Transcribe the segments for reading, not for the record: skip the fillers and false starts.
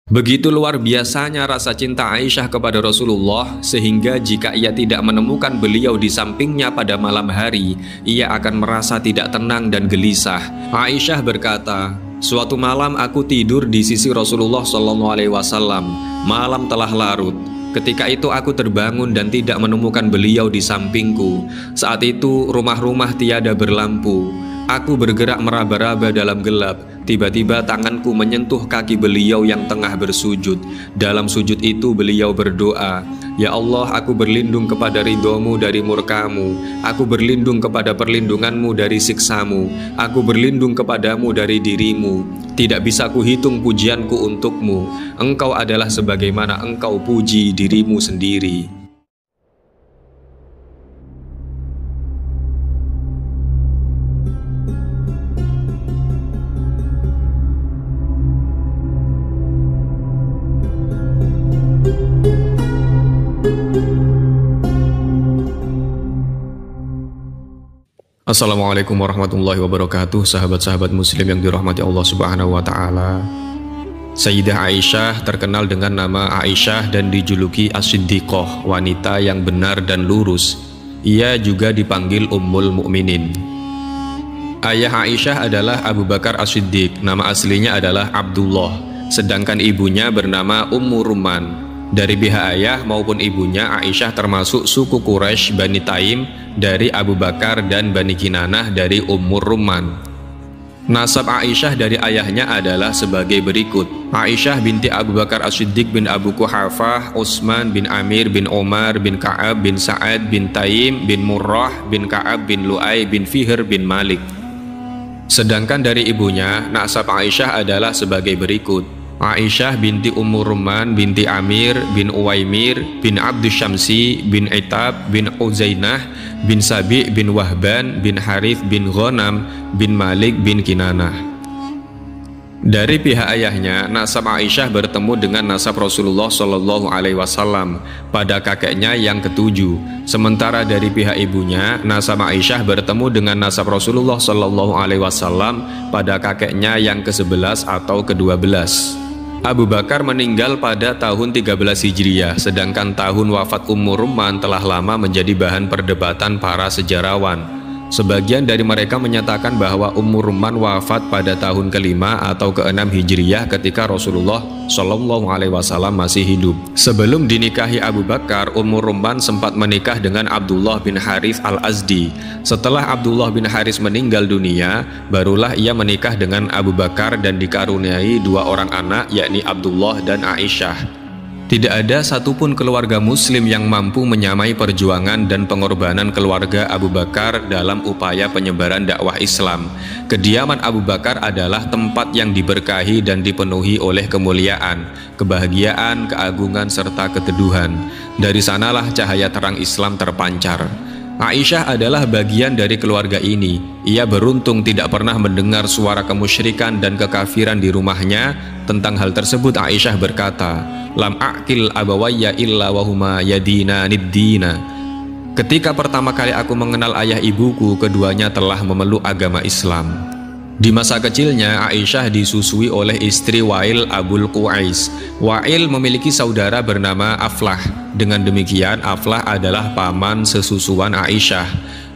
Begitu luar biasanya rasa cinta Aisyah kepada Rasulullah, sehingga jika ia tidak menemukan beliau di sampingnya pada malam hari, ia akan merasa tidak tenang dan gelisah. Aisyah berkata, "Suatu malam aku tidur di sisi Rasulullah SAW. Malam telah larut. Ketika itu aku terbangun dan tidak menemukan beliau di sampingku. Saat itu rumah-rumah tiada berlampu. Aku bergerak meraba-raba dalam gelap. Tiba-tiba tanganku menyentuh kaki beliau yang tengah bersujud. Dalam sujud itu beliau berdoa, 'Ya Allah, aku berlindung kepada ridhomu dari murkamu. Aku berlindung kepada perlindunganmu dari siksamu. Aku berlindung kepadamu dari dirimu. Tidak bisa kuhitung pujianku untukmu. Engkau adalah sebagaimana engkau puji dirimu sendiri.'" Assalamualaikum warahmatullahi wabarakatuh. Sahabat-sahabat muslim yang dirahmati Allah subhanahu wa ta'ala. Sayyidah Aisyah terkenal dengan nama Aisyah dan dijuluki As-Siddiqah, wanita yang benar dan lurus. Ia juga dipanggil Ummul Mukminin. Ayah Aisyah adalah Abu Bakar As-Siddiq. Nama aslinya adalah Abdullah, sedangkan ibunya bernama Ummu Rumman. Dari pihak ayah maupun ibunya, Aisyah termasuk suku Quraisy Bani Taim dari Abu Bakar dan Bani Kinanah dari Ummu Rumman. Nasab Aisyah dari ayahnya adalah sebagai berikut: Aisyah binti Abu Bakar As-Siddiq bin Abu Quhafah, Utsman bin Amir bin Omar bin Ka'ab bin Sa'ad bin Taim bin Murrah bin Ka'ab bin Lu'ay bin Fihr bin Malik. Sedangkan dari ibunya, nasab Aisyah adalah sebagai berikut: Aisyah binti Ummu Rumman binti Amir bin Uwaimir bin Abdus Syamsi bin Itab bin Uzainah bin Sabi bin Wahban bin Harith bin Ghanam bin Malik bin Kinanah. Dari pihak ayahnya, nasab Aisyah bertemu dengan nasab Rasulullah SAW pada kakeknya yang ketujuh. Sementara dari pihak ibunya, nasab Aisyah bertemu dengan nasab Rasulullah SAW pada kakeknya yang ke-11 atau ke-12. Abu Bakar meninggal pada tahun 13 Hijriah, sedangkan tahun wafat Ummu Rumman telah lama menjadi bahan perdebatan para sejarawan. Sebagian dari mereka menyatakan bahwa Ummu Rumman wafat pada tahun ke-5 atau ke-6 Hijriah ketika Rasulullah SAW masih hidup. Sebelum dinikahi Abu Bakar, Ummu Rumman sempat menikah dengan Abdullah bin Harith al-Azdi. Setelah Abdullah bin Harith meninggal dunia, barulah ia menikah dengan Abu Bakar dan dikaruniai dua orang anak, yakni Abdullah dan Aisyah. Tidak ada satupun keluarga muslim yang mampu menyamai perjuangan dan pengorbanan keluarga Abu Bakar dalam upaya penyebaran dakwah Islam. Kediaman Abu Bakar adalah tempat yang diberkahi dan dipenuhi oleh kemuliaan, kebahagiaan, keagungan, serta keteduhan. Dari sanalah cahaya terang Islam terpancar. Aisyah adalah bagian dari keluarga ini. Ia beruntung tidak pernah mendengar suara kemusyrikan dan kekafiran di rumahnya. Tentang hal tersebut Aisyah berkata, "Lam aqil abawayya illa wahuma yadina niddina." Ketika pertama kali aku mengenal ayah ibuku, keduanya telah memeluk agama Islam. Di masa kecilnya, Aisyah disusui oleh istri Wa'il Abul Qu'ais. Wa'il memiliki saudara bernama Aflah. Dengan demikian, Aflah adalah paman sesusuan Aisyah.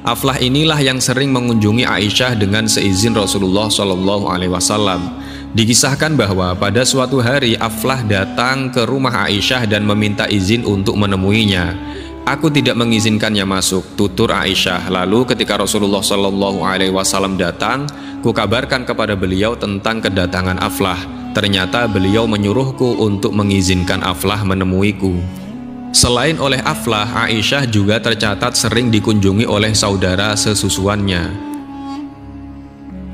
Aflah inilah yang sering mengunjungi Aisyah dengan seizin Rasulullah SAW. Dikisahkan bahwa pada suatu hari Aflah datang ke rumah Aisyah dan meminta izin untuk menemuinya. "Aku tidak mengizinkannya masuk," tutur Aisyah. Lalu ketika Rasulullah SAW datang, kukabarkan kepada beliau tentang kedatangan Aflah. Ternyata beliau menyuruhku untuk mengizinkan Aflah menemuiku. Selain oleh Aflah, Aisyah juga tercatat sering dikunjungi oleh saudara sesusuannya.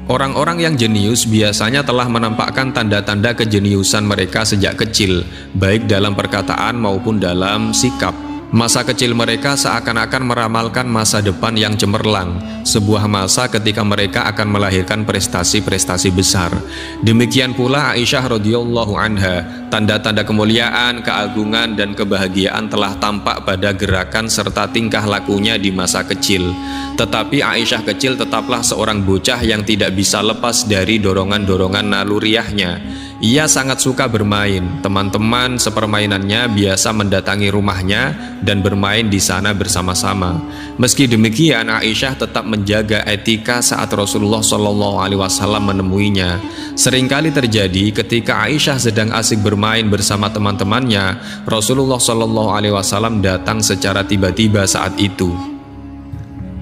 Orang-orang yang jenius biasanya telah menampakkan tanda-tanda kejeniusan mereka sejak kecil, baik dalam perkataan maupun dalam sikap. Masa kecil mereka seakan-akan meramalkan masa depan yang cemerlang, sebuah masa ketika mereka akan melahirkan prestasi-prestasi besar. Demikian pula Aisyah radhiyallahu anha, Tanda-tanda kemuliaan, keagungan, dan kebahagiaan telah tampak pada gerakan serta tingkah lakunya di masa kecil. Tetapi Aisyah kecil tetaplah seorang bocah yang tidak bisa lepas dari dorongan-dorongan naluriahnya. Ia sangat suka bermain. Teman-teman sepermainannya biasa mendatangi rumahnya dan bermain di sana bersama-sama. Meski demikian, Aisyah tetap menjaga etika saat Rasulullah SAW menemuinya. Seringkali terjadi ketika Aisyah sedang asik bermain bersama teman-temannya, Rasulullah SAW datang secara tiba-tiba saat itu.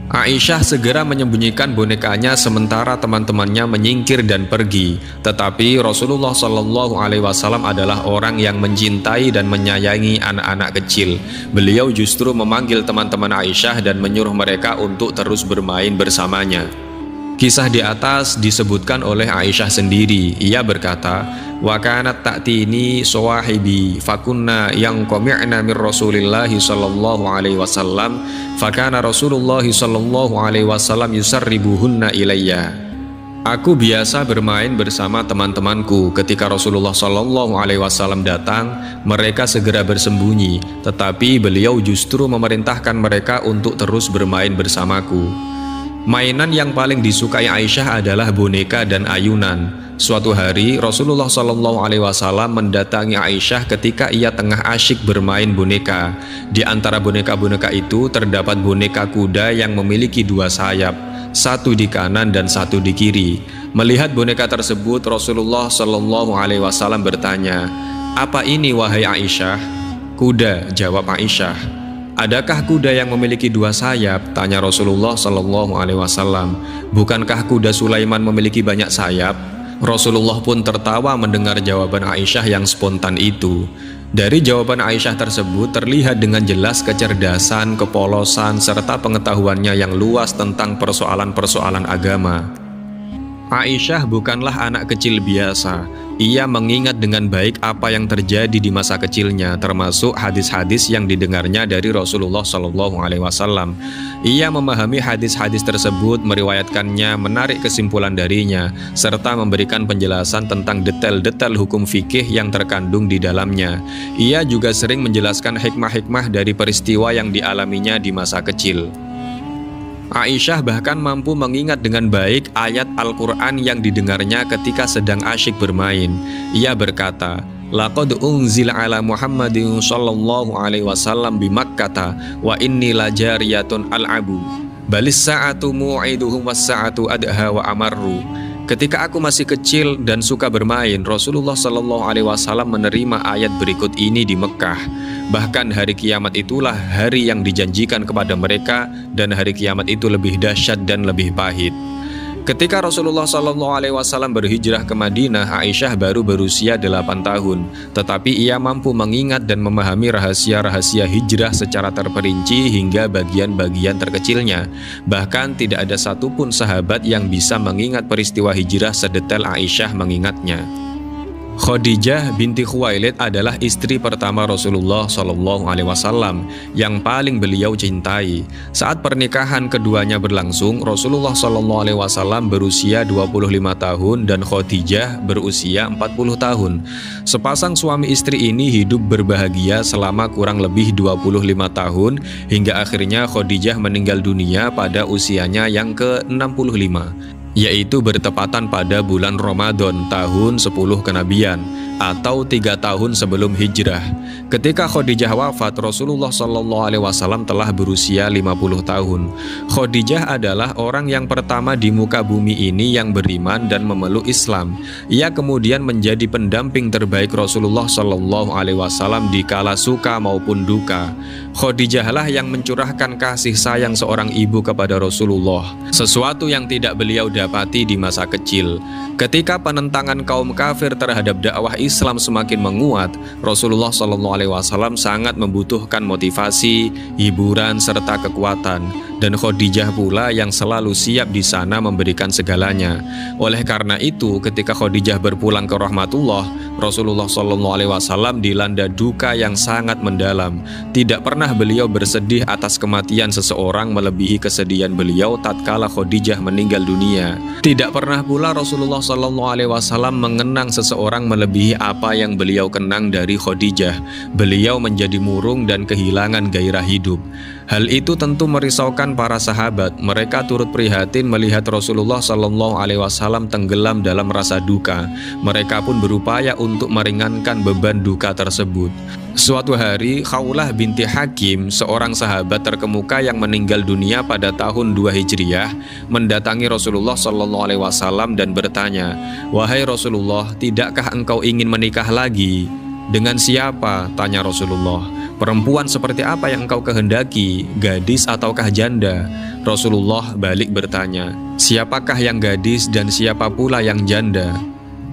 Aisyah segera menyembunyikan bonekanya sementara teman-temannya menyingkir dan pergi. Tetapi Rasulullah SAW adalah orang yang mencintai dan menyayangi anak-anak kecil. Beliau justru memanggil teman-teman Aisyah dan menyuruh mereka untuk terus bermain bersamanya. Kisah di atas disebutkan oleh Aisyah sendiri. Ia berkata, "Wa kanat ta'tini sawahibi fakunna yang qami'na min Rasulillah sallallahu alaihi wasallam fakana Rasulullah sallallahu alaihi wasallam yusarribuhunna ilayya." Aku biasa bermain bersama teman-temanku. Ketika Rasulullah sallallahu alaihi wasallam datang, mereka segera bersembunyi, tetapi beliau justru memerintahkan mereka untuk terus bermain bersamaku. Mainan yang paling disukai Aisyah adalah boneka dan ayunan. Suatu hari Rasulullah SAW mendatangi Aisyah ketika ia tengah asyik bermain boneka. Di antara boneka-boneka itu terdapat boneka kuda yang memiliki dua sayap, satu di kanan dan satu di kiri. Melihat boneka tersebut, Rasulullah SAW bertanya, "Apa ini wahai Aisyah?" "Kuda," jawab Aisyah. "Adakah kuda yang memiliki dua sayap?" tanya Rasulullah SAW. "Bukankah kuda Sulaiman memiliki banyak sayap?" Rasulullah pun tertawa mendengar jawaban Aisyah yang spontan itu. Dari jawaban Aisyah tersebut terlihat dengan jelas kecerdasan, kepolosan, serta pengetahuannya yang luas tentang persoalan-persoalan agama. Aisyah bukanlah anak kecil biasa. Ia mengingat dengan baik apa yang terjadi di masa kecilnya, termasuk hadis-hadis yang didengarnya dari Rasulullah SAW. Ia memahami hadis-hadis tersebut, meriwayatkannya, menarik kesimpulan darinya, serta memberikan penjelasan tentang detail-detail hukum fikih yang terkandung di dalamnya. Ia juga sering menjelaskan hikmah-hikmah dari peristiwa yang dialaminya di masa kecil. Aisyah bahkan mampu mengingat dengan baik ayat Al-Quran yang didengarnya ketika sedang asyik bermain. Ia berkata, "Laqad unzila ala Muhammadin sallallahu alaihi wasallam bi Makkata wa inni la jariyatun al'abu balis sa'atu mu'iduhum was sa'atu adha wa amarru." Ketika aku masih kecil dan suka bermain, Rasulullah SAW menerima ayat berikut ini di Mekah. Bahkan hari kiamat itulah hari yang dijanjikan kepada mereka, dan hari kiamat itu lebih dahsyat dan lebih pahit. Ketika Rasulullah SAW berhijrah ke Madinah, Aisyah baru berusia 8 tahun. Tetapi ia mampu mengingat dan memahami rahasia-rahasia hijrah secara terperinci hingga bagian-bagian terkecilnya. Bahkan tidak ada satupun sahabat yang bisa mengingat peristiwa hijrah sedetail Aisyah mengingatnya. Khadijah binti Khuwailid adalah istri pertama Rasulullah SAW yang paling beliau cintai. Saat pernikahan keduanya berlangsung, Rasulullah SAW berusia 25 tahun dan Khadijah berusia 40 tahun. Sepasang suami istri ini hidup berbahagia selama kurang lebih 25 tahun hingga akhirnya Khadijah meninggal dunia pada usianya yang ke-65. Yaitu bertepatan pada bulan Ramadan tahun 10 kenabian atau 3 tahun sebelum hijrah. Ketika Khadijah wafat, Rasulullah SAW telah berusia 50 tahun. Khadijah adalah orang yang pertama di muka bumi ini yang beriman dan memeluk Islam. Ia kemudian menjadi pendamping terbaik Rasulullah SAW di kala suka maupun duka. Khadijahlah yang mencurahkan kasih sayang seorang ibu kepada Rasulullah, sesuatu yang tidak beliau dapati di masa kecil. Ketika penentangan kaum kafir terhadap dakwah Islam semakin menguat, Rasulullah SAW sangat membutuhkan motivasi, hiburan, serta kekuatan. dan Khadijah pula yang selalu siap di sana memberikan segalanya. Oleh karena itu, ketika Khadijah berpulang ke rahmatullah, Rasulullah SAW dilanda duka yang sangat mendalam. Tidak pernah beliau bersedih atas kematian seseorang melebihi kesedihan beliau tatkala Khadijah meninggal dunia. Tidak pernah pula Rasulullah SAW mengenang seseorang melebihi apa yang beliau kenang dari Khadijah. Beliau menjadi murung dan kehilangan gairah hidup. Hal itu tentu merisaukan para sahabat. Mereka turut prihatin melihat Rasulullah SAW tenggelam dalam rasa duka. Mereka pun berupaya untuk meringankan beban duka tersebut. Suatu hari, Khawlah binti Hakim, seorang sahabat terkemuka yang meninggal dunia pada tahun 2 Hijriah, mendatangi Rasulullah SAW dan bertanya, "Wahai Rasulullah, tidakkah engkau ingin menikah lagi?" "Dengan siapa?" tanya Rasulullah. "Perempuan seperti apa yang engkau kehendaki, gadis ataukah janda?" Rasulullah balik bertanya, "Siapakah yang gadis dan siapa pula yang janda?"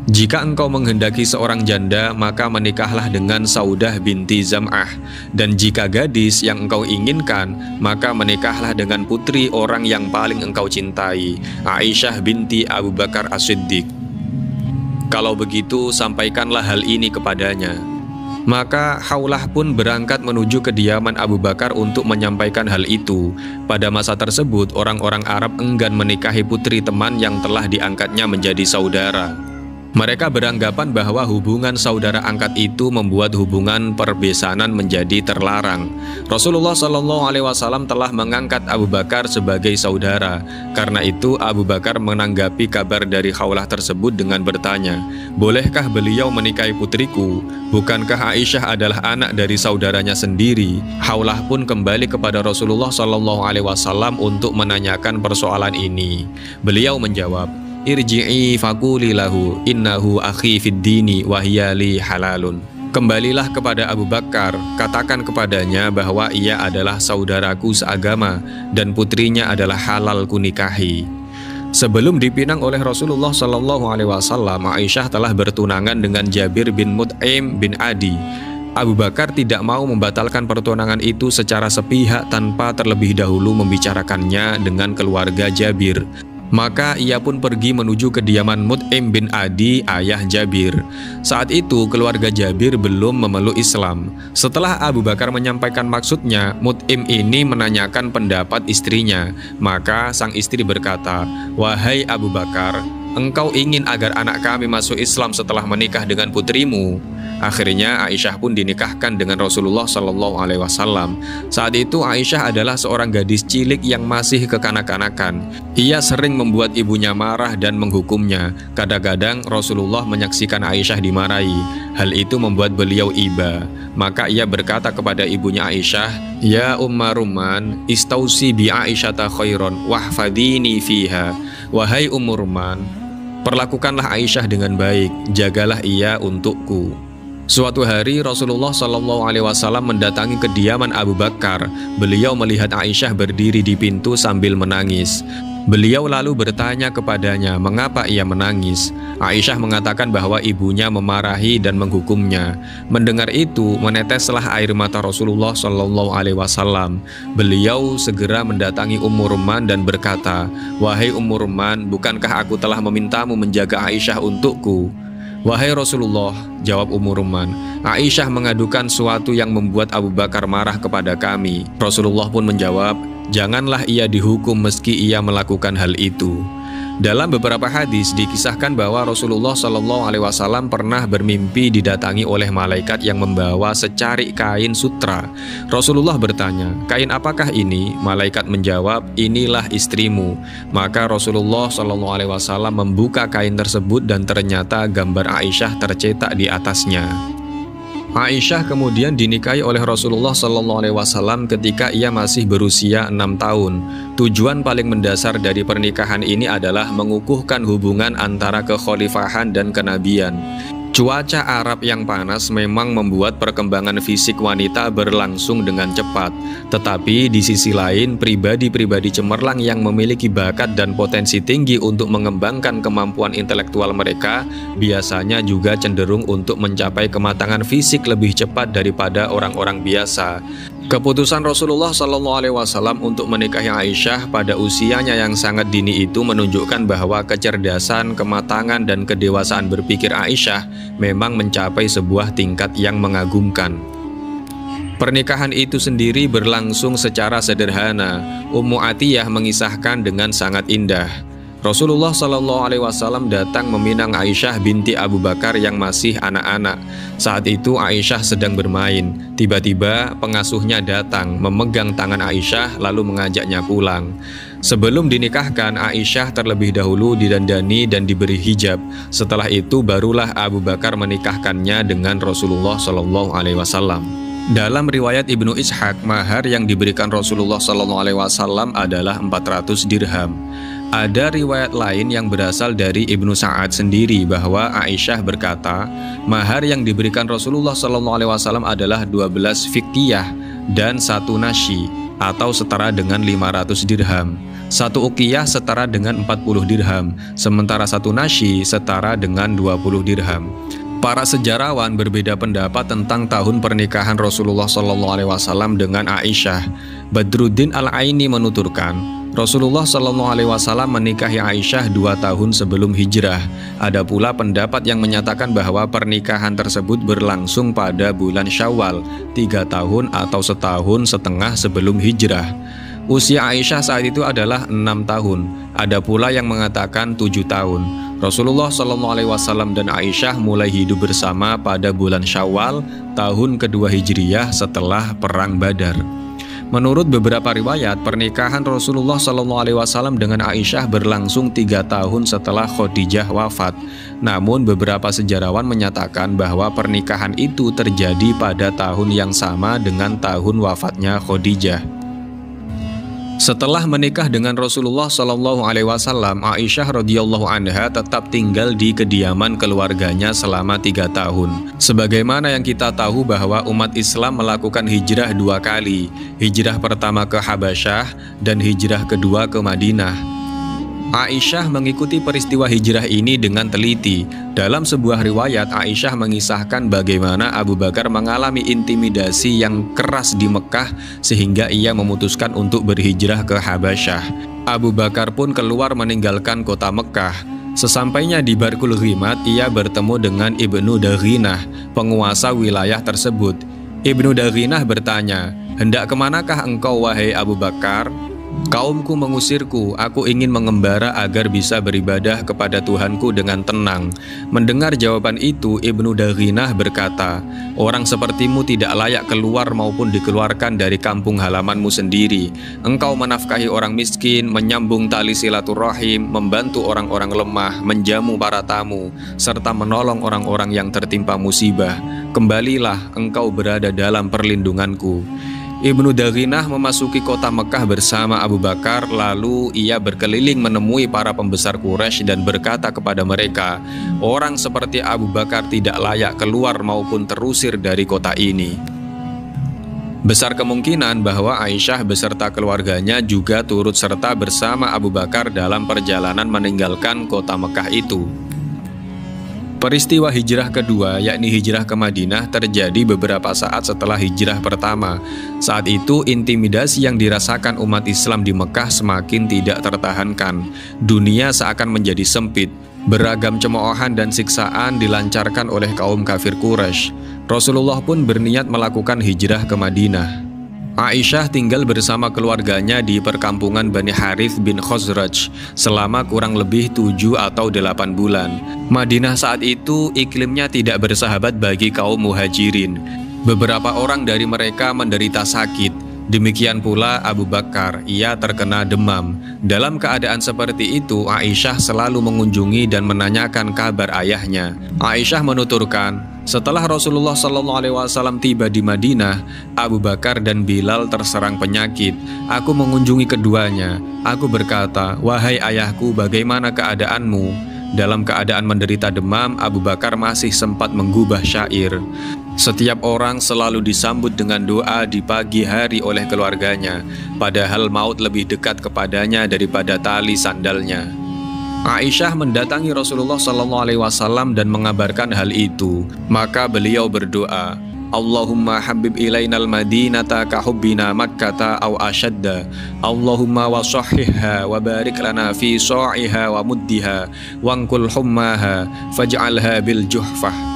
"Jika engkau menghendaki seorang janda, maka menikahlah dengan Saudah binti Zam'ah. Dan jika gadis yang engkau inginkan, maka menikahlah dengan putri orang yang paling engkau cintai, Aisyah binti Abu Bakar As-Siddiq. Kalau begitu, sampaikanlah hal ini kepadanya." Maka Khawlah pun berangkat menuju kediaman Abu Bakar untuk menyampaikan hal itu. Pada masa tersebut, orang-orang Arab enggan menikahi putri teman yang telah diangkatnya menjadi saudara. Mereka beranggapan bahwa hubungan saudara angkat itu membuat hubungan perbesanan menjadi terlarang. Rasulullah SAW telah mengangkat Abu Bakar sebagai saudara. Karena itu Abu Bakar menanggapi kabar dari Khawlah tersebut dengan bertanya, "Bolehkah beliau menikahi putriku? Bukankah Aisyah adalah anak dari saudaranya sendiri?" Khawlah pun kembali kepada Rasulullah SAW untuk menanyakan persoalan ini. Beliau menjawab, "Irji'i faquli lahu innahu akhi fid dini wa hiya li halalun." Kembalilah kepada Abu Bakar, katakan kepadanya bahwa ia adalah saudaraku seagama dan putrinya adalah halal kunikahi. Sebelum dipinang oleh Rasulullah SAW, Aisyah telah bertunangan dengan Jabir bin Mut'im bin Adi. Abu Bakar tidak mau membatalkan pertunangan itu secara sepihak tanpa terlebih dahulu membicarakannya dengan keluarga Jabir. Maka ia pun pergi menuju kediaman Mut'im bin Adi, ayah Jabir. Saat itu keluarga Jabir belum memeluk Islam. Setelah Abu Bakar menyampaikan maksudnya, Mut'im ini menanyakan pendapat istrinya. Maka sang istri berkata, "Wahai Abu Bakar, engkau ingin agar anak kami masuk Islam setelah menikah dengan putrimu?" Akhirnya Aisyah pun dinikahkan dengan Rasulullah SAW. Saat itu Aisyah adalah seorang gadis cilik yang masih kekanak-kanakan. Ia sering membuat ibunya marah dan menghukumnya. Kadang-kadang Rasulullah menyaksikan Aisyah dimarahi. Hal itu membuat beliau iba. Maka ia berkata kepada ibunya Aisyah, "Ya Umma Rumman, istausi bi Aisyata khairon wahfadini fiha." Wahai Ummu Rumman, perlakukanlah Aisyah dengan baik, jagalah ia untukku. Suatu hari Rasulullah SAW mendatangi kediaman Abu Bakar. Beliau melihat Aisyah berdiri di pintu sambil menangis. Beliau lalu bertanya kepadanya mengapa ia menangis. Aisyah mengatakan bahwa ibunya memarahi dan menghukumnya. Mendengar itu, meneteslah air mata Rasulullah SAW. Beliau segera mendatangi Ummu Rumman dan berkata, "Wahai Ummu Rumman, bukankah aku telah memintamu menjaga Aisyah untukku?" "Wahai Rasulullah," jawab Ummu Rumman, "Aisyah mengadukan sesuatu yang membuat Abu Bakar marah kepada kami." Rasulullah pun menjawab, "Janganlah ia dihukum meski ia melakukan hal itu." Dalam beberapa hadis dikisahkan bahwa Rasulullah SAW pernah bermimpi didatangi oleh malaikat yang membawa secari kain sutra. Rasulullah bertanya, "Kain apakah ini?" Malaikat menjawab, "Inilah istrimu." Maka Rasulullah SAW membuka kain tersebut dan ternyata gambar Aisyah tercetak di atasnya. Aisyah kemudian dinikahi oleh Rasulullah SAW ketika ia masih berusia 6 tahun. Tujuan paling mendasar dari pernikahan ini adalah mengukuhkan hubungan antara kekhalifahan dan kenabian. Cuaca Arab yang panas memang membuat perkembangan fisik wanita berlangsung dengan cepat. Tetapi di sisi lain, pribadi-pribadi cemerlang yang memiliki bakat dan potensi tinggi untuk mengembangkan kemampuan intelektual mereka biasanya juga cenderung untuk mencapai kematangan fisik lebih cepat daripada orang-orang biasa. Keputusan Rasulullah SAW untuk menikahi Aisyah pada usianya yang sangat dini itu menunjukkan bahwa kecerdasan, kematangan, dan kedewasaan berpikir Aisyah memang mencapai sebuah tingkat yang mengagumkan. Pernikahan itu sendiri berlangsung secara sederhana. Ummu Atiyah mengisahkan dengan sangat indah. Rasulullah SAW datang meminang Aisyah binti Abu Bakar yang masih anak-anak. Saat itu Aisyah sedang bermain. Tiba-tiba pengasuhnya datang, memegang tangan Aisyah lalu mengajaknya pulang. Sebelum dinikahkan, Aisyah terlebih dahulu didandani dan diberi hijab. Setelah itu barulah Abu Bakar menikahkannya dengan Rasulullah SAW. Dalam riwayat Ibnu Ishaq, mahar yang diberikan Rasulullah SAW adalah 400 dirham. Ada riwayat lain yang berasal dari Ibnu Sa'ad sendiri bahwa Aisyah berkata, mahar yang diberikan Rasulullah SAW adalah 12 fiqiyah dan 1 nasyi atau setara dengan 500 dirham. 1 uqiyah setara dengan 40 dirham, sementara 1 nasyi setara dengan 20 dirham. Para sejarawan berbeda pendapat tentang tahun pernikahan Rasulullah SAW dengan Aisyah. Badruddin Al-Aini menuturkan, Rasulullah SAW menikahi Aisyah 2 tahun sebelum hijrah. Ada pula pendapat yang menyatakan bahwa pernikahan tersebut berlangsung pada bulan Syawal, 3 tahun atau setahun setengah sebelum hijrah. Usia Aisyah saat itu adalah 6 tahun. Ada pula yang mengatakan 7 tahun. Rasulullah SAW dan Aisyah mulai hidup bersama pada bulan Syawal, tahun kedua Hijriyah setelah Perang Badar. Menurut beberapa riwayat, pernikahan Rasulullah SAW dengan Aisyah berlangsung 3 tahun setelah Khadijah wafat. Namun beberapa sejarawan menyatakan bahwa pernikahan itu terjadi pada tahun yang sama dengan tahun wafatnya Khadijah. Setelah menikah dengan Rasulullah SAW, Aisyah radhiyallahu anha tetap tinggal di kediaman keluarganya selama 3 tahun. Sebagaimana yang kita tahu bahwa umat Islam melakukan hijrah 2 kali, hijrah pertama ke Habasyah dan hijrah kedua ke Madinah. Aisyah mengikuti peristiwa hijrah ini dengan teliti. Dalam sebuah riwayat, Aisyah mengisahkan bagaimana Abu Bakar mengalami intimidasi yang keras di Mekah sehingga ia memutuskan untuk berhijrah ke Habasyah. Abu Bakar pun keluar meninggalkan kota Mekah. Sesampainya di Barkul Ghimat, ia bertemu dengan Ibnu Daghinah, penguasa wilayah tersebut. Ibnu Daghinah bertanya, "Hendak kemanakah engkau wahai Abu Bakar?" "Kaumku mengusirku, aku ingin mengembara agar bisa beribadah kepada Tuhanku dengan tenang." Mendengar jawaban itu, Ibnu Daghinah berkata, "Orang sepertimu tidak layak keluar maupun dikeluarkan dari kampung halamanmu sendiri. Engkau menafkahi orang miskin, menyambung tali silaturahim, membantu orang-orang lemah, menjamu para tamu, serta menolong orang-orang yang tertimpa musibah. Kembalilah, engkau berada dalam perlindunganku." Ibnu Daghinah memasuki kota Mekah bersama Abu Bakar, lalu ia berkeliling menemui para pembesar Quraisy dan berkata kepada mereka, "Orang seperti Abu Bakar tidak layak keluar maupun terusir dari kota ini." Besar kemungkinan bahwa Aisyah beserta keluarganya juga turut serta bersama Abu Bakar dalam perjalanan meninggalkan kota Mekah itu. Peristiwa hijrah kedua, yakni hijrah ke Madinah, terjadi beberapa saat setelah hijrah pertama. Saat itu, intimidasi yang dirasakan umat Islam di Mekah semakin tidak tertahankan. Dunia seakan menjadi sempit. Beragam cemoohan dan siksaan dilancarkan oleh kaum kafir Quraisy. Rasulullah pun berniat melakukan hijrah ke Madinah. Aisyah tinggal bersama keluarganya di perkampungan Bani Harith bin Khazraj selama kurang lebih 7 atau 8 bulan. Madinah saat itu iklimnya tidak bersahabat bagi kaum muhajirin. Beberapa orang dari mereka menderita sakit. Demikian pula Abu Bakar, ia terkena demam. Dalam keadaan seperti itu, Aisyah selalu mengunjungi dan menanyakan kabar ayahnya. Aisyah menuturkan, setelah Rasulullah SAW tiba di Madinah, Abu Bakar dan Bilal terserang penyakit. Aku mengunjungi keduanya. Aku berkata, "Wahai ayahku, bagaimana keadaanmu?" Dalam keadaan menderita demam, Abu Bakar masih sempat menggubah syair. Setiap orang selalu disambut dengan doa di pagi hari oleh keluarganya, padahal maut lebih dekat kepadanya daripada tali sandalnya. Aisyah mendatangi Rasulullah SAW dan mengabarkan hal itu. Maka beliau berdoa, Allahumma habib ilainal madinata kahubbina makkata aw ashadda. Allahumma wasahhihha wa barik lana fi sa'iha wa muddiha wangkul hummaha faj'alha bil juhfah.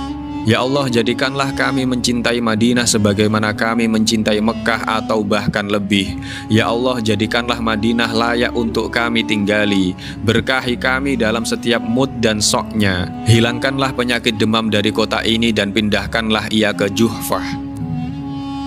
Ya Allah, jadikanlah kami mencintai Madinah sebagaimana kami mencintai Mekah atau bahkan lebih. Ya Allah, jadikanlah Madinah layak untuk kami tinggali. Berkahi kami dalam setiap mud dan soknya. Hilangkanlah penyakit demam dari kota ini dan pindahkanlah ia ke Juhfah.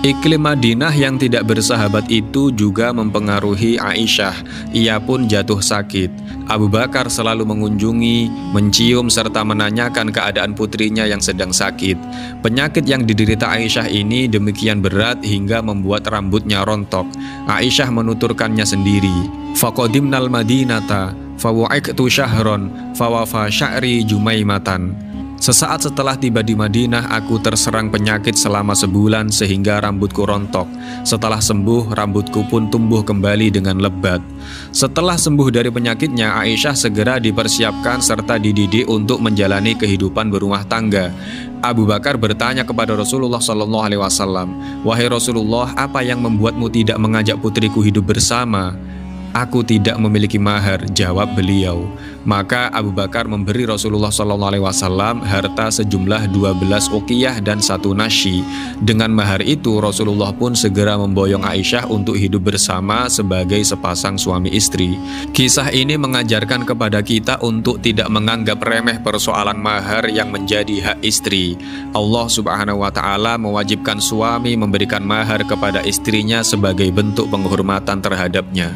Iklim Madinah yang tidak bersahabat itu juga mempengaruhi Aisyah. Ia pun jatuh sakit. Abu Bakar selalu mengunjungi, mencium, serta menanyakan keadaan putrinya yang sedang sakit. Penyakit yang diderita Aisyah ini demikian berat hingga membuat rambutnya rontok. Aisyah menuturkannya sendiri. Faqadimnal madinata fawa'iktu syahron fawafa sya'ri jumaimatan. Sesaat setelah tiba di Madinah, aku terserang penyakit selama sebulan sehingga rambutku rontok. Setelah sembuh, rambutku pun tumbuh kembali dengan lebat. Setelah sembuh dari penyakitnya, Aisyah segera dipersiapkan serta dididik untuk menjalani kehidupan berumah tangga. Abu Bakar bertanya kepada Rasulullah SAW, "Wahai Rasulullah, apa yang membuatmu tidak mengajak putriku hidup bersama?" "Aku tidak memiliki mahar," jawab beliau. Maka Abu Bakar memberi Rasulullah SAW harta sejumlah 12 uqiyah dan 1 nasyi. Dengan mahar itu Rasulullah pun segera memboyong Aisyah untuk hidup bersama sebagai sepasang suami istri. Kisah ini mengajarkan kepada kita untuk tidak menganggap remeh persoalan mahar yang menjadi hak istri. Allah Subhanahu wa Ta'ala mewajibkan suami memberikan mahar kepada istrinya sebagai bentuk penghormatan terhadapnya.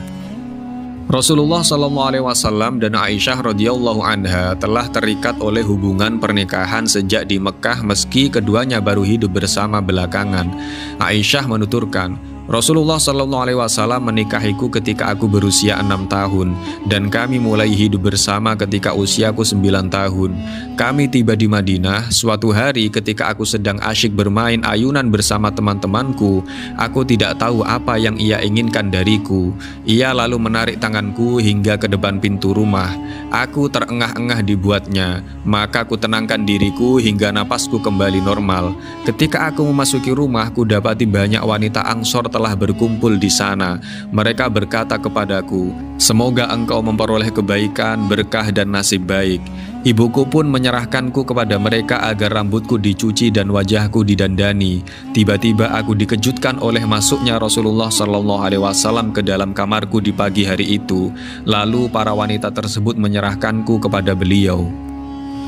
Rasulullah SAW dan Aisyah radhiyallahu anha telah terikat oleh hubungan pernikahan sejak di Mekah meski keduanya baru hidup bersama belakangan. Aisyah menuturkan, Rasulullah SAW menikahiku ketika aku berusia 6 tahun dan kami mulai hidup bersama ketika usiaku 9 tahun. Kami tiba di Madinah suatu hari ketika aku sedang asyik bermain ayunan bersama teman-temanku. Aku tidak tahu apa yang ia inginkan dariku. Ia lalu menarik tanganku hingga ke depan pintu rumah. Aku terengah-engah dibuatnya. Maka aku tenangkan diriku hingga napasku kembali normal. Ketika aku memasuki rumah, ku dapati banyak wanita Ansor telah berkumpul di sana. Mereka berkata kepadaku, "Semoga engkau memperoleh kebaikan, berkah dan nasib baik." Ibuku pun menyerahkanku kepada mereka agar rambutku dicuci dan wajahku didandani. Tiba-tiba aku dikejutkan oleh masuknya Rasulullah SAW ke dalam kamarku di pagi hari itu. Lalu para wanita tersebut menyerahkanku kepada beliau.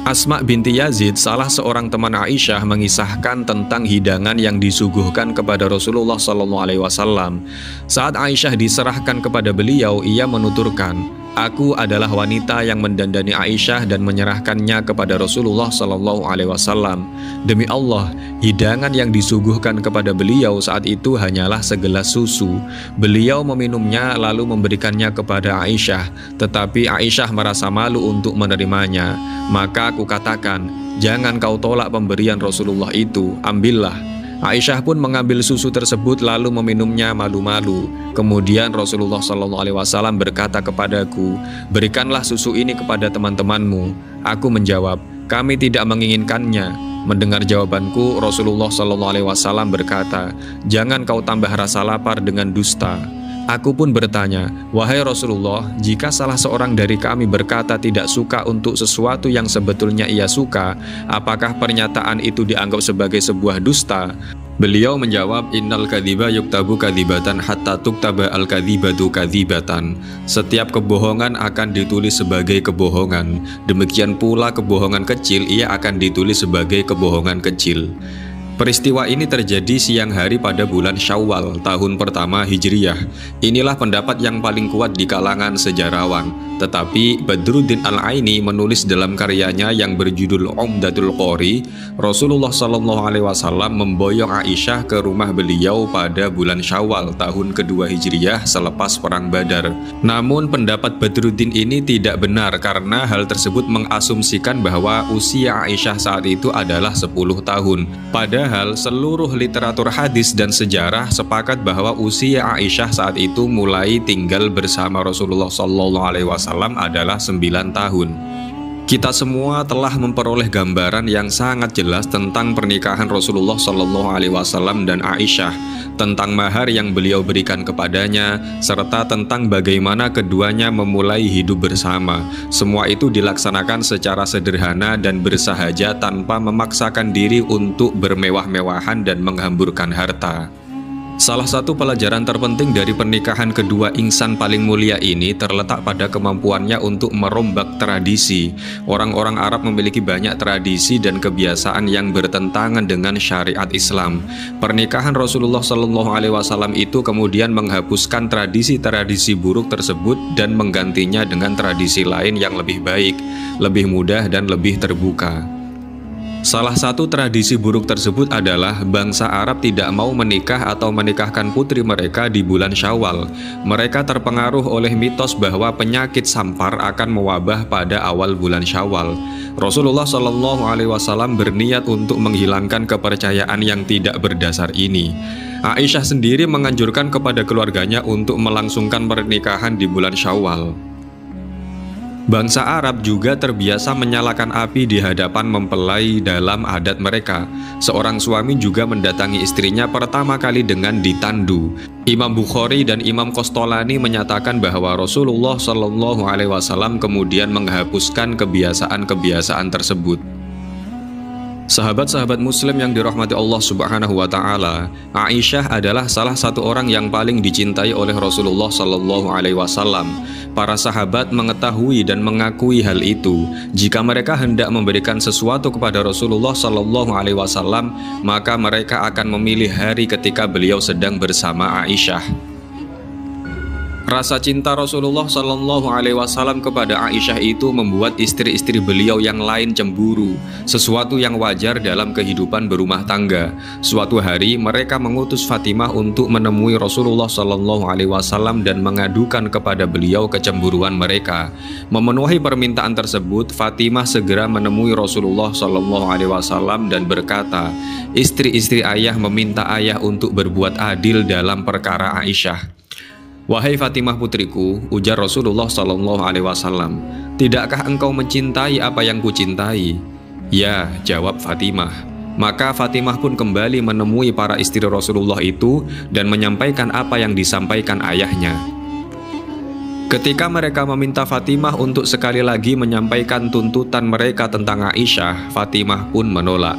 Asma binti Yazid, salah seorang teman Aisyah, mengisahkan tentang hidangan yang disuguhkan kepada Rasulullah SAW. Saat Aisyah diserahkan kepada beliau, ia menuturkan, "Aku adalah wanita yang mendandani Aisyah dan menyerahkannya kepada Rasulullah SAW. Demi Allah, hidangan yang disuguhkan kepada beliau saat itu hanyalah segelas susu. Beliau meminumnya lalu memberikannya kepada Aisyah, tetapi Aisyah merasa malu untuk menerimanya. Maka aku katakan, jangan kau tolak pemberian Rasulullah itu, ambillah." Aisyah pun mengambil susu tersebut lalu meminumnya malu-malu. Kemudian Rasulullah SAW berkata kepadaku, "Berikanlah susu ini kepada teman-temanmu." Aku menjawab, "Kami tidak menginginkannya." Mendengar jawabanku, Rasulullah SAW berkata, "Jangan kau tambah rasa lapar dengan dusta." Aku pun bertanya, "Wahai Rasulullah, jika salah seorang dari kami berkata tidak suka untuk sesuatu yang sebetulnya ia suka, apakah pernyataan itu dianggap sebagai sebuah dusta?" Beliau menjawab, "Innal kadhiba yuktabu kadhibatan hatta tuktaba al-kadhibatu kadhibatan." Setiap kebohongan akan ditulis sebagai kebohongan. Demikian pula kebohongan kecil ia akan ditulis sebagai kebohongan kecil. Peristiwa ini terjadi siang hari pada bulan Syawal, tahun pertama Hijriyah. Inilah pendapat yang paling kuat di kalangan sejarawan. Tetapi Badruddin Al-Aini menulis dalam karyanya yang berjudul Umdatul Qori, Rasulullah SAW memboyong Aisyah ke rumah beliau pada bulan Syawal, tahun kedua Hijriyah selepas Perang Badar. Namun pendapat Badruddin ini tidak benar karena hal tersebut mengasumsikan bahwa usia Aisyah saat itu adalah 10 tahun. Padahal seluruh literatur hadis dan sejarah sepakat bahwa usia Aisyah saat itu mulai tinggal bersama Rasulullah SAW adalah 9 tahun. Kita semua telah memperoleh gambaran yang sangat jelas tentang pernikahan Rasulullah SAW dan Aisyah, tentang mahar yang beliau berikan kepadanya, serta tentang bagaimana keduanya memulai hidup bersama. Semua itu dilaksanakan secara sederhana dan bersahaja tanpa memaksakan diri untuk bermewah-mewahan dan menghamburkan harta. Salah satu pelajaran terpenting dari pernikahan kedua insan paling mulia ini terletak pada kemampuannya untuk merombak tradisi. Orang-orang Arab memiliki banyak tradisi dan kebiasaan yang bertentangan dengan syariat Islam. Pernikahan Rasulullah SAW itu kemudian menghapuskan tradisi-tradisi buruk tersebut dan menggantinya dengan tradisi lain yang lebih baik, lebih mudah dan lebih terbuka. Salah satu tradisi buruk tersebut adalah bangsa Arab tidak mau menikah atau menikahkan putri mereka di bulan Syawal. Mereka terpengaruh oleh mitos bahwa penyakit sampar akan mewabah pada awal bulan Syawal. Rasulullah SAW berniat untuk menghilangkan kepercayaan yang tidak berdasar ini. Aisyah sendiri menganjurkan kepada keluarganya untuk melangsungkan pernikahan di bulan Syawal. Bangsa Arab juga terbiasa menyalakan api di hadapan mempelai dalam adat mereka. Seorang suami juga mendatangi istrinya pertama kali dengan ditandu. Imam Bukhari dan Imam Qostolani menyatakan bahwa Rasulullah SAW kemudian menghapuskan kebiasaan-kebiasaan tersebut. Sahabat-sahabat muslim yang dirahmati Allah Subhanahu wa Ta'ala, Aisyah adalah salah satu orang yang paling dicintai oleh Rasulullah SAW. Para sahabat mengetahui dan mengakui hal itu. Jika mereka hendak memberikan sesuatu kepada Rasulullah SAW, maka mereka akan memilih hari ketika beliau sedang bersama Aisyah. Rasa cinta Rasulullah SAW kepada Aisyah itu membuat istri-istri beliau yang lain cemburu, sesuatu yang wajar dalam kehidupan berumah tangga. Suatu hari mereka mengutus Fatimah untuk menemui Rasulullah SAW dan mengadukan kepada beliau kecemburuan mereka. Memenuhi permintaan tersebut, Fatimah segera menemui Rasulullah SAW dan berkata, "Istri-istri ayah meminta ayah untuk berbuat adil dalam perkara Aisyah." "Wahai Fatimah putriku," ujar Rasulullah SAW, "tidakkah engkau mencintai apa yang kucintai?" "Ya," jawab Fatimah. Maka Fatimah pun kembali menemui para istri Rasulullah itu dan menyampaikan apa yang disampaikan ayahnya. Ketika mereka meminta Fatimah untuk sekali lagi menyampaikan tuntutan mereka tentang Aisyah, Fatimah pun menolak.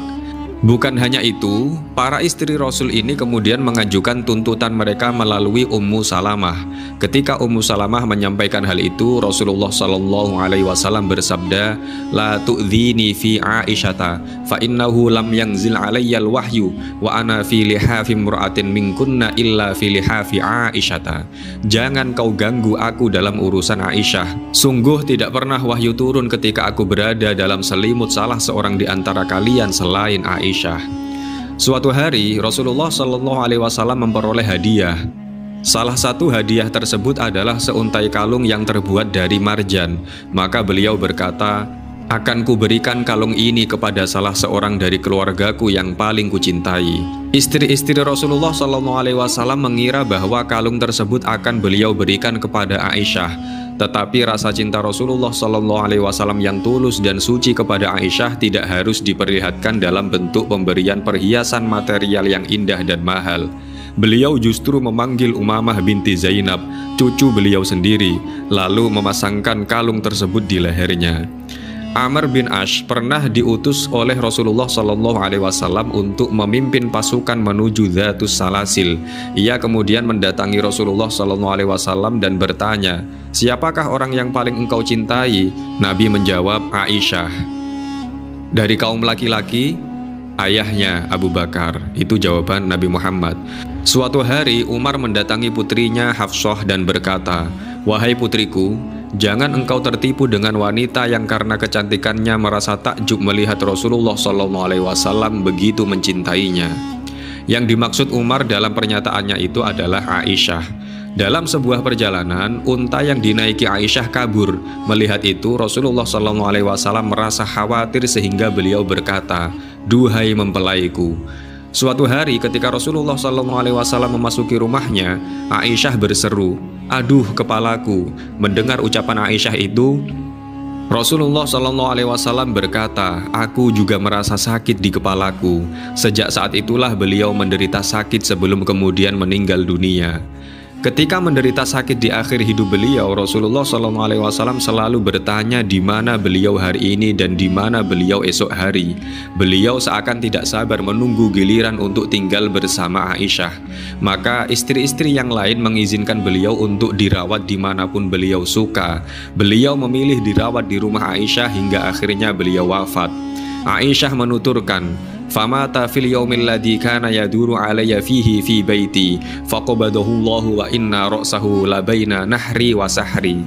Bukan hanya itu, para istri Rasul ini kemudian mengajukan tuntutan mereka melalui Ummu Salamah. Ketika Ummu Salamah menyampaikan hal itu, Rasulullah SAW bersabda, "La tu'dhini fi Aisyata, fa innahu lam yanzil alayyal wahyu, wa ana fi lihafi mur'atin minkunna illa fi lihafi Aisyata." Jangan kau ganggu aku dalam urusan Aisyah. Sungguh tidak pernah wahyu turun ketika aku berada dalam selimut salah seorang di antara kalian selain Aisyah. Suatu hari Rasulullah SAW memperoleh hadiah. Salah satu hadiah tersebut adalah seuntai kalung yang terbuat dari marjan. Maka beliau berkata, "Akan kuberikan kalung ini kepada salah seorang dari keluargaku yang paling kucintai." Istri-istri Rasulullah SAW mengira bahwa kalung tersebut akan beliau berikan kepada Aisyah. Tetapi rasa cinta Rasulullah SAW yang tulus dan suci kepada Aisyah tidak harus diperlihatkan dalam bentuk pemberian perhiasan material yang indah dan mahal. Beliau justru memanggil Umamah binti Zainab, cucu beliau sendiri, lalu memasangkan kalung tersebut di lehernya. Amr bin Ash pernah diutus oleh Rasulullah SAW untuk memimpin pasukan menuju Dhatus Salasil. Ia kemudian mendatangi Rasulullah SAW dan bertanya, "Siapakah orang yang paling engkau cintai?" Nabi menjawab, "Aisyah." "Dari kaum laki-laki?" Ayahnya Abu Bakar. Itu jawaban Nabi Muhammad. Suatu hari Umar mendatangi putrinya Hafsah dan berkata, "Wahai putriku, jangan engkau tertipu dengan wanita yang karena kecantikannya merasa takjub melihat Rasulullah SAW begitu mencintainya." Yang dimaksud Umar dalam pernyataannya itu adalah Aisyah. Dalam sebuah perjalanan, unta yang dinaiki Aisyah kabur. Melihat itu, Rasulullah SAW merasa khawatir sehingga beliau berkata, "Duhai mempelaiku." Suatu hari ketika Rasulullah SAW memasuki rumahnya, Aisyah berseru, "Aduh kepalaku." Mendengar ucapan Aisyah itu, Rasulullah SAW berkata, "Aku juga merasa sakit di kepalaku." Sejak saat itulah beliau menderita sakit sebelum kemudian meninggal dunia. Ketika menderita sakit di akhir hidup beliau, Rasulullah SAW selalu bertanya di mana beliau hari ini dan di mana beliau esok hari. Beliau seakan tidak sabar menunggu giliran untuk tinggal bersama Aisyah. Maka istri-istri yang lain mengizinkan beliau untuk dirawat dimanapun beliau suka. Beliau memilih dirawat di rumah Aisyah hingga akhirnya beliau wafat. Aisyah menuturkan, "Famata fil yaumil ladzi kana yaduru alayya fihi fi baiti faqabadahu Allahu wa inna ra'sahu labaina nahri wa sahri."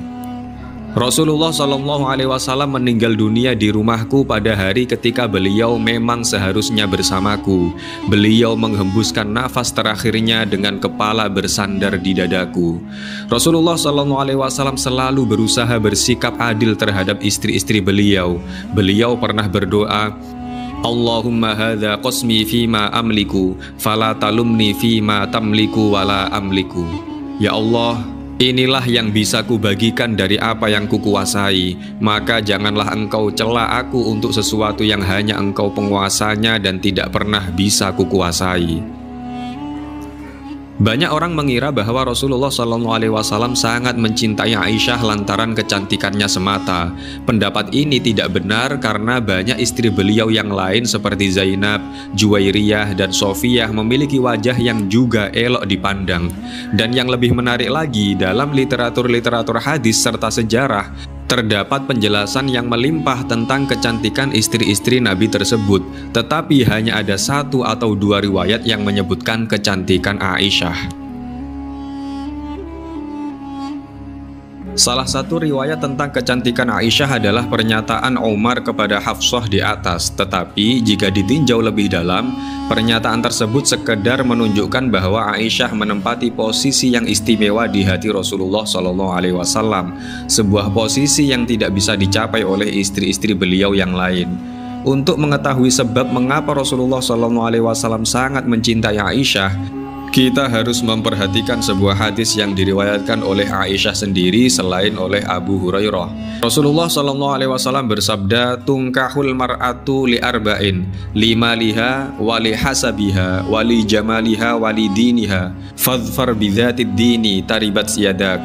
Rasulullah SAW meninggal dunia di rumahku pada hari ketika beliau memang seharusnya bersamaku. Beliau menghembuskan nafas terakhirnya dengan kepala bersandar di dadaku. Rasulullah SAW selalu berusaha bersikap adil terhadap istri-istri beliau. Beliau pernah berdoa, "Allahumma hadza qasmi fima amliku fala talumni fima tamliku wala amliku." Ya Allah, inilah yang bisa kubagikan dari apa yang kukuasai, maka janganlah engkau cela aku untuk sesuatu yang hanya engkau penguasanya dan tidak pernah bisa kukuasai. Banyak orang mengira bahwa Rasulullah SAW sangat mencintai Aisyah lantaran kecantikannya semata. Pendapat ini tidak benar karena banyak istri beliau yang lain seperti Zainab, Juwairiyah, dan Sofiyah memiliki wajah yang juga elok dipandang. Dan yang lebih menarik lagi, dalam literatur hadis serta sejarah, terdapat penjelasan yang melimpah tentang kecantikan istri-istri Nabi tersebut, tetapi hanya ada 1 atau 2 riwayat yang menyebutkan kecantikan Aisyah. Salah satu riwayat tentang kecantikan Aisyah adalah pernyataan Umar kepada Hafsah di atas, tetapi jika ditinjau lebih dalam, pernyataan tersebut sekedar menunjukkan bahwa Aisyah menempati posisi yang istimewa di hati Rasulullah SAW, sebuah posisi yang tidak bisa dicapai oleh istri-istri beliau yang lain. Untuk mengetahui sebab mengapa Rasulullah SAW sangat mencintai Aisyah, kita harus memperhatikan sebuah hadis yang diriwayatkan oleh Aisyah sendiri selain oleh Abu Hurairah. Rasulullah SAW bersabda, "Tungkahul mar'atu li arba'in, limaliha wali hasabiha wali jamaliha wali diniha fadfar bidzatid dini taribat siyadak."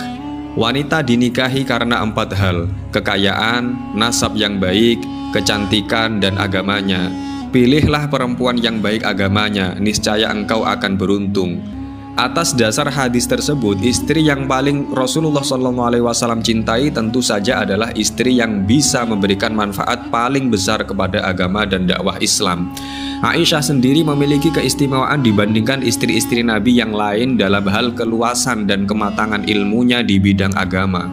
Wanita dinikahi karena 4 hal: kekayaan, nasab yang baik, kecantikan, dan agamanya. Pilihlah perempuan yang baik agamanya, niscaya engkau akan beruntung. Atas dasar hadis tersebut, istri yang paling Rasulullah SAW cintai tentu saja adalah istri yang bisa memberikan manfaat paling besar kepada agama dan dakwah Islam. Aisyah sendiri memiliki keistimewaan dibandingkan istri-istri Nabi yang lain dalam hal keluasan dan kematangan ilmunya di bidang agama,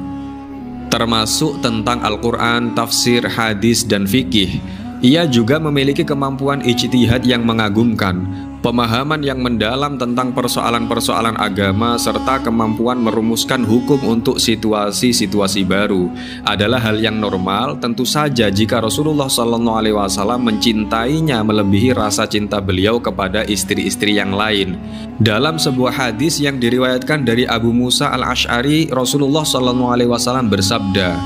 termasuk tentang Al-Quran, tafsir, hadis, dan fikih. Ia juga memiliki kemampuan ijtihad yang mengagumkan, pemahaman yang mendalam tentang persoalan-persoalan agama, serta kemampuan merumuskan hukum untuk situasi-situasi baru. Adalah hal yang normal tentu saja jika Rasulullah SAW mencintainya melebihi rasa cinta beliau kepada istri-istri yang lain. Dalam sebuah hadis yang diriwayatkan dari Abu Musa al-Ash'ari, Rasulullah SAW bersabda,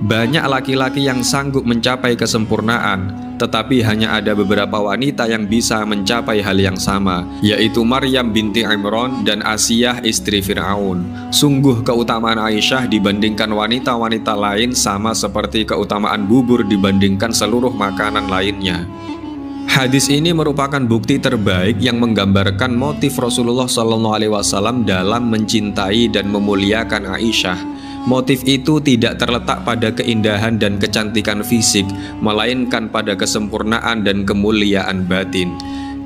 "Banyak laki-laki yang sanggup mencapai kesempurnaan, tetapi hanya ada beberapa wanita yang bisa mencapai hal yang sama, yaitu Maryam binti Imran dan Asiyah istri Fir'aun. Sungguh keutamaan Aisyah dibandingkan wanita-wanita lain sama seperti keutamaan bubur dibandingkan seluruh makanan lainnya." Hadis ini merupakan bukti terbaik yang menggambarkan motif Rasulullah SAW dalam mencintai dan memuliakan Aisyah. Motif itu tidak terletak pada keindahan dan kecantikan fisik, melainkan pada kesempurnaan dan kemuliaan batin.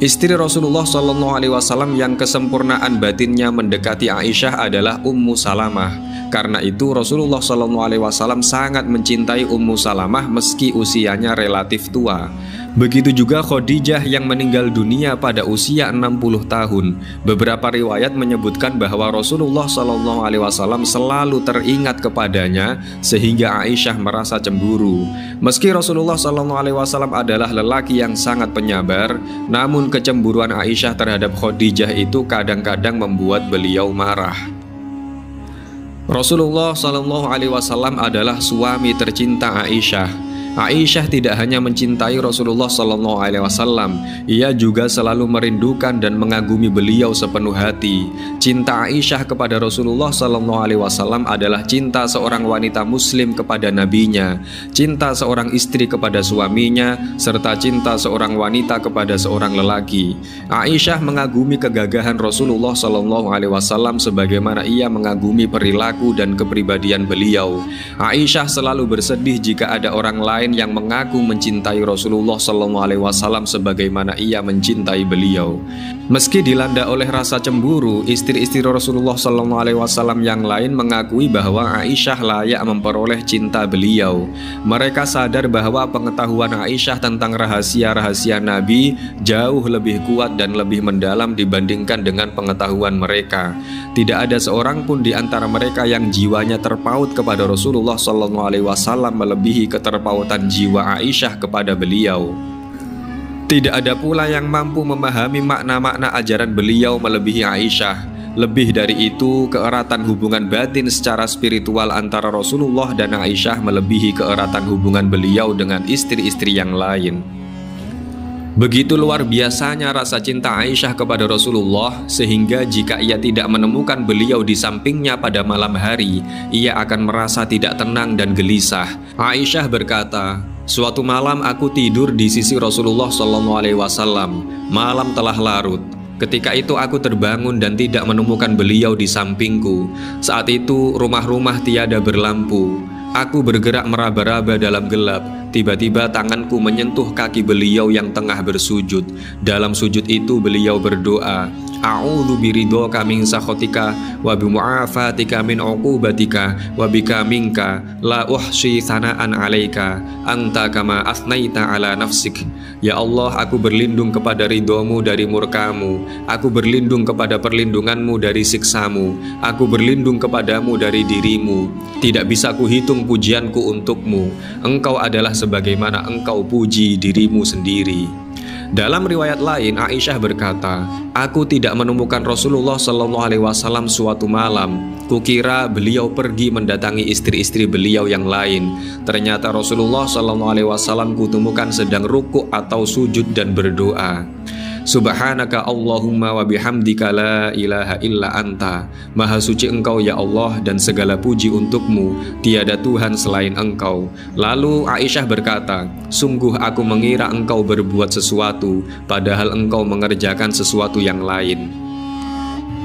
Istri Rasulullah SAW yang kesempurnaan batinnya mendekati Aisyah adalah Ummu Salamah. Karena itu Rasulullah SAW sangat mencintai Ummu Salamah meski usianya relatif tua. Begitu juga Khadijah yang meninggal dunia pada usia 60 tahun. Beberapa riwayat menyebutkan bahwa Rasulullah SAW selalu teringat kepadanya sehingga Aisyah merasa cemburu. Meski Rasulullah SAW adalah lelaki yang sangat penyabar, namun kecemburuan Aisyah terhadap Khadijah itu kadang-kadang membuat beliau marah. Rasulullah SAW adalah suami tercinta Aisyah. Aisyah tidak hanya mencintai Rasulullah SAW, ia juga selalu merindukan dan mengagumi beliau sepenuh hati. Cinta Aisyah kepada Rasulullah SAW adalah cinta seorang wanita muslim kepada nabinya, cinta seorang istri kepada suaminya, serta cinta seorang wanita kepada seorang lelaki. Aisyah mengagumi kegagahan Rasulullah SAW sebagaimana ia mengagumi perilaku dan kepribadian beliau. Aisyah selalu bersedih jika ada orang lain yang mengaku mencintai Rasulullah SAW sebagaimana ia mencintai beliau. Meski dilanda oleh rasa cemburu, istri-istri Rasulullah SAW yang lain mengakui bahwa Aisyah layak memperoleh cinta beliau. Mereka sadar bahwa pengetahuan Aisyah tentang rahasia-rahasia Nabi jauh lebih kuat dan lebih mendalam dibandingkan dengan pengetahuan mereka. Tidak ada seorang pun di antara mereka yang jiwanya terpaut kepada Rasulullah SAW melebihi keterpautan jiwa Aisyah kepada beliau. Tidak ada pula yang mampu memahami makna-makna ajaran beliau melebihi Aisyah. Lebih dari itu, keeratan hubungan batin secara spiritual antara Rasulullah dan Aisyah melebihi keeratan hubungan beliau dengan istri-istri yang lain. Begitu luar biasanya rasa cinta Aisyah kepada Rasulullah, sehingga jika ia tidak menemukan beliau di sampingnya pada malam hari, ia akan merasa tidak tenang dan gelisah. Aisyah berkata, "Suatu malam aku tidur di sisi Rasulullah SAW. Malam telah larut. Ketika itu aku terbangun dan tidak menemukan beliau di sampingku. Saat itu rumah-rumah tiada berlampu. Aku bergerak meraba-raba dalam gelap. Tiba-tiba tanganku menyentuh kaki beliau yang tengah bersujud. Dalam sujud itu beliau berdoa, A'udzu biridhoka min sakhatika wa bimu'afatika min 'uqubatika wa bika minka la uhsi tsana'an 'alaika anta kama asnaita 'ala nafsik." Ya Allah, aku berlindung kepada ridhomu dari murkamu, aku berlindung kepada perlindunganmu dari siksamu, aku berlindung kepadamu dari dirimu. Tidak bisa kuhitung pujianku untukmu. Engkau adalah sebagaimana engkau puji dirimu sendiri. Dalam riwayat lain, Aisyah berkata, "Aku tidak menemukan Rasulullah SAW suatu malam. Kukira beliau pergi mendatangi istri-istri beliau yang lain. Ternyata Rasulullah SAW kutemukan sedang rukuk atau sujud dan berdoa. Subhanaka Allahumma wa bihamdika la ilaha illa anta. Maha suci engkau ya Allah dan segala puji untukmu, tiada Tuhan selain engkau." Lalu Aisyah berkata, "Sungguh aku mengira engkau berbuat sesuatu, padahal engkau mengerjakan sesuatu yang lain."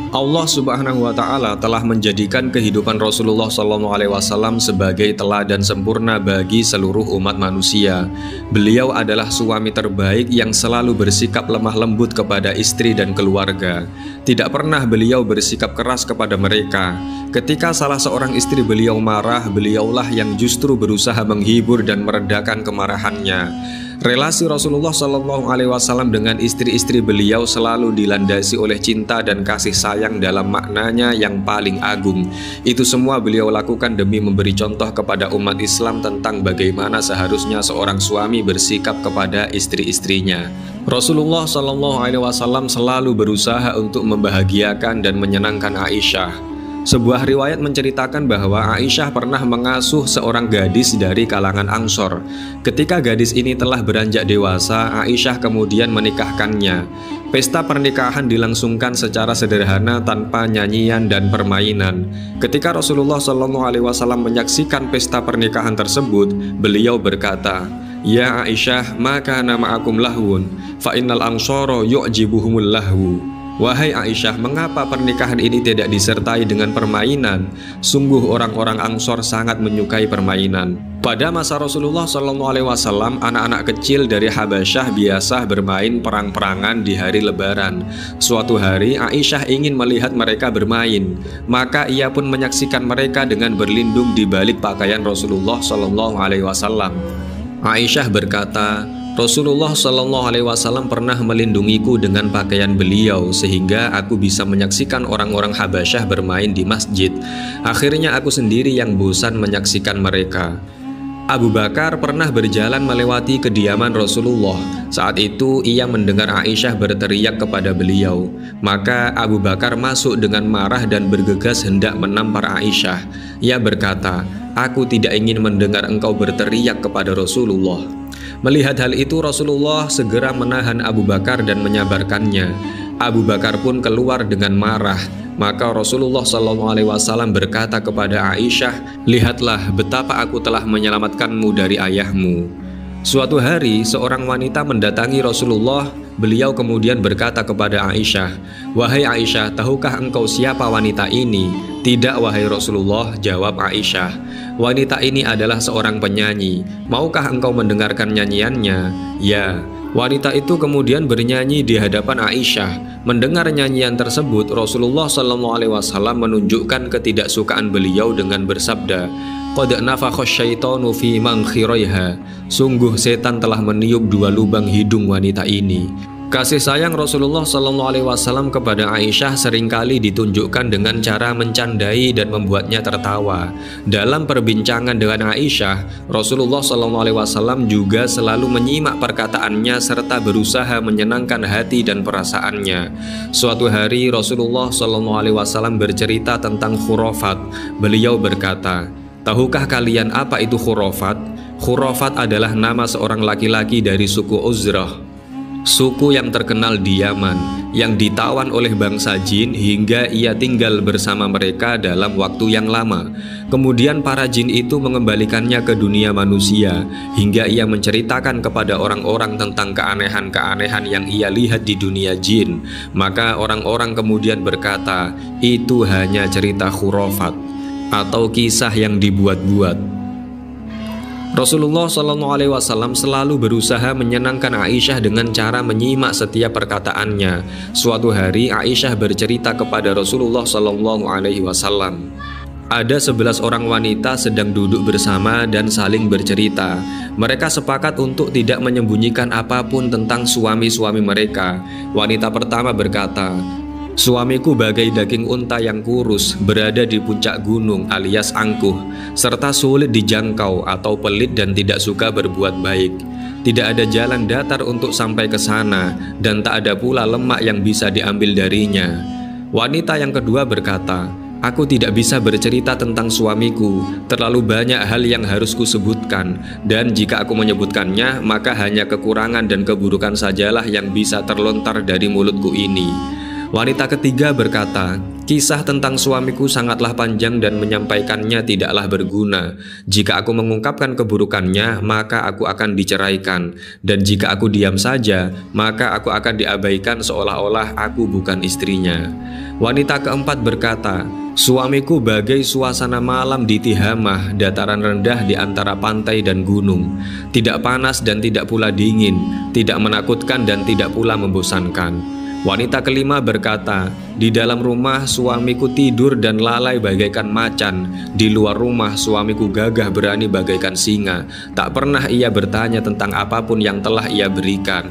Allah Subhanahu wa Ta'ala telah menjadikan kehidupan Rasulullah SAW sebagai teladan sempurna bagi seluruh umat manusia. Beliau adalah suami terbaik yang selalu bersikap lemah lembut kepada istri dan keluarga. Tidak pernah beliau bersikap keras kepada mereka. Ketika salah seorang istri beliau marah, beliaulah yang justru berusaha menghibur dan meredakan kemarahannya. Relasi Rasulullah SAW dengan istri-istri beliau selalu dilandasi oleh cinta dan kasih sayang dalam maknanya yang paling agung. Itu semua beliau lakukan demi memberi contoh kepada umat Islam tentang bagaimana seharusnya seorang suami bersikap kepada istri-istrinya. Rasulullah SAW selalu berusaha untuk membahagiakan dan menyenangkan Aisyah. Sebuah riwayat menceritakan bahwa Aisyah pernah mengasuh seorang gadis dari kalangan Ansor. Ketika gadis ini telah beranjak dewasa, Aisyah kemudian menikahkannya. Pesta pernikahan dilangsungkan secara sederhana tanpa nyanyian dan permainan. Ketika Rasulullah SAW menyaksikan pesta pernikahan tersebut, beliau berkata, "Ya Aisyah, maka nama akum lahwun, fa innal ansoro yu'jibuhumul lahwu." "Wahai Aisyah, mengapa pernikahan ini tidak disertai dengan permainan? Sungguh orang-orang Ansor sangat menyukai permainan." Pada masa Rasulullah SAW, anak-anak kecil dari Habasyah biasa bermain perang-perangan di hari Lebaran. Suatu hari Aisyah ingin melihat mereka bermain, maka ia pun menyaksikan mereka dengan berlindung di balik pakaian Rasulullah SAW. Aisyah berkata, "Rasulullah SAW pernah melindungiku dengan pakaian beliau sehingga aku bisa menyaksikan orang-orang Habasyah bermain di masjid. Akhirnya aku sendiri yang bosan menyaksikan mereka." Abu Bakar pernah berjalan melewati kediaman Rasulullah. Saat itu ia mendengar Aisyah berteriak kepada beliau. Maka Abu Bakar masuk dengan marah dan bergegas hendak menampar Aisyah. Ia berkata, "Aku tidak ingin mendengar engkau berteriak kepada Rasulullah." Melihat hal itu, Rasulullah segera menahan Abu Bakar dan menyabarkannya. Abu Bakar pun keluar dengan marah. Maka Rasulullah SAW berkata kepada Aisyah, "Lihatlah betapa aku telah menyelamatkanmu dari ayahmu." Suatu hari seorang wanita mendatangi Rasulullah. Beliau kemudian berkata kepada Aisyah, "Wahai Aisyah, tahukah engkau siapa wanita ini?" "Tidak, wahai Rasulullah," jawab Aisyah. "Wanita ini adalah seorang penyanyi. Maukah engkau mendengarkan nyanyiannya?" "Ya." Wanita itu kemudian bernyanyi di hadapan Aisyah. Mendengar nyanyian tersebut, Rasulullah SAW menunjukkan ketidaksukaan beliau dengan bersabda, "Qad nafakha syaitanu fi mankhiraiha." Sungguh setan telah meniup dua lubang hidung wanita ini. Kasih sayang Rasulullah SAW kepada Aisyah seringkali ditunjukkan dengan cara mencandai dan membuatnya tertawa. Dalam perbincangan dengan Aisyah, Rasulullah SAW juga selalu menyimak perkataannya serta berusaha menyenangkan hati dan perasaannya. Suatu hari Rasulullah SAW bercerita tentang khurafat. Beliau berkata, "Tahukah kalian apa itu khurafat?" Khurafat adalah nama seorang laki-laki dari suku Uzrah, suku yang terkenal di Yaman, yang ditawan oleh bangsa jin hingga ia tinggal bersama mereka dalam waktu yang lama. Kemudian para jin itu mengembalikannya ke dunia manusia hingga ia menceritakan kepada orang-orang tentang keanehan-keanehan yang ia lihat di dunia jin. Maka orang-orang kemudian berkata, "Itu hanya cerita khurafat atau kisah yang dibuat-buat." Rasulullah SAW selalu berusaha menyenangkan Aisyah dengan cara menyimak setiap perkataannya. Suatu hari Aisyah bercerita kepada Rasulullah SAW. Ada 11 orang wanita sedang duduk bersama dan saling bercerita. Mereka sepakat untuk tidak menyembunyikan apapun tentang suami-suami mereka. Wanita pertama berkata, "Suamiku bagai daging unta yang kurus, berada di puncak gunung alias angkuh, serta sulit dijangkau atau pelit dan tidak suka berbuat baik. Tidak ada jalan datar untuk sampai ke sana, dan tak ada pula lemak yang bisa diambil darinya." Wanita yang kedua berkata, "Aku tidak bisa bercerita tentang suamiku, terlalu banyak hal yang harus kusebutkan, dan jika aku menyebutkannya, maka hanya kekurangan dan keburukan sajalah yang bisa terlontar dari mulutku ini." Wanita ketiga berkata, "Kisah tentang suamiku sangatlah panjang dan menyampaikannya tidaklah berguna. Jika aku mengungkapkan keburukannya, maka aku akan diceraikan. Dan jika aku diam saja, maka aku akan diabaikan seolah-olah aku bukan istrinya." Wanita keempat berkata, "Suamiku bagai suasana malam di Tihamah, dataran rendah di antara pantai dan gunung. Tidak panas dan tidak pula dingin, tidak menakutkan dan tidak pula membosankan." Wanita kelima berkata, "Di dalam rumah suamiku tidur dan lalai bagaikan macan. Di luar rumah suamiku gagah berani bagaikan singa. Tak pernah ia bertanya tentang apapun yang telah ia berikan."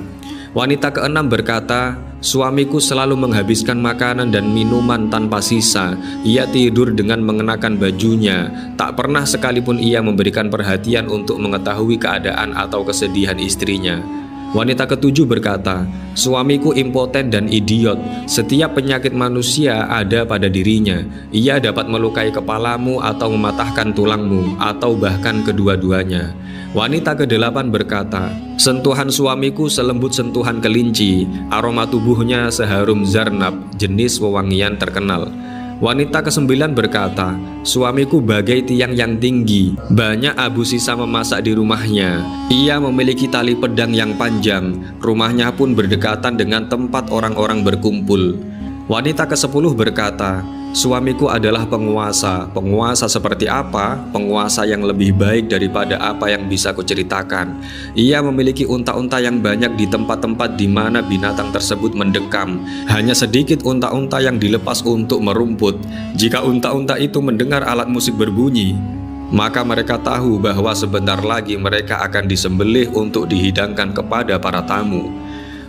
Wanita keenam berkata, "Suamiku selalu menghabiskan makanan dan minuman tanpa sisa. Ia tidur dengan mengenakan bajunya. Tak pernah sekalipun ia memberikan perhatian untuk mengetahui keadaan atau kesedihan istrinya." Wanita ketujuh berkata, "Suamiku impoten dan idiot. Setiap penyakit manusia ada pada dirinya. Ia dapat melukai kepalamu atau mematahkan tulangmu, atau bahkan kedua-duanya." Wanita kedelapan berkata, "Sentuhan suamiku selembut sentuhan kelinci. Aroma tubuhnya seharum zarnab, jenis wewangian terkenal." Wanita kesembilan berkata, "Suamiku bagai tiang yang tinggi. Banyak abu sisa memasak di rumahnya. Ia memiliki tali pedang yang panjang. Rumahnya pun berdekatan dengan tempat orang-orang berkumpul." Wanita ke-10 berkata, suamiku adalah penguasa. Penguasa seperti apa? Penguasa yang lebih baik daripada apa yang bisa kuceritakan. Ia memiliki unta-unta yang banyak di tempat-tempat di mana binatang tersebut mendekam. Hanya sedikit unta-unta yang dilepas untuk merumput. Jika unta-unta itu mendengar alat musik berbunyi, maka mereka tahu bahwa sebentar lagi mereka akan disembelih untuk dihidangkan kepada para tamu.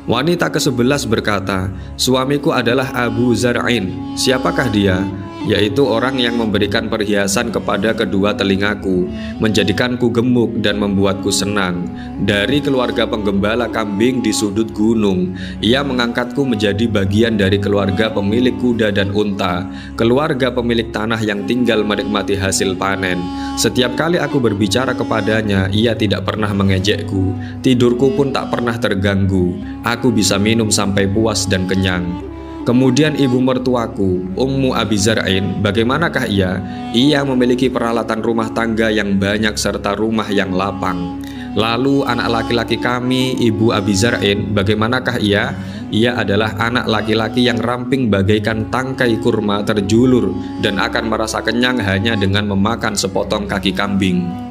Wanita ke-11 berkata, suamiku adalah Abu Zar'in. Siapakah dia? Yaitu orang yang memberikan perhiasan kepada kedua telingaku, menjadikanku gemuk dan membuatku senang. Dari keluarga penggembala kambing di sudut gunung, ia mengangkatku menjadi bagian dari keluarga pemilik kuda dan unta, keluarga pemilik tanah yang tinggal menikmati hasil panen. Setiap kali aku berbicara kepadanya, ia tidak pernah mengejekku. Tidurku pun tak pernah terganggu. Aku bisa minum sampai puas dan kenyang. Kemudian ibu mertuaku, Ummu Abi Zar'in, bagaimanakah ia? Ia memiliki peralatan rumah tangga yang banyak serta rumah yang lapang. Lalu anak laki-laki kami, Ibu Abi Zar'in, bagaimanakah ia? Ia adalah anak laki-laki yang ramping bagaikan tangkai kurma terjulur dan akan merasa kenyang hanya dengan memakan sepotong kaki kambing.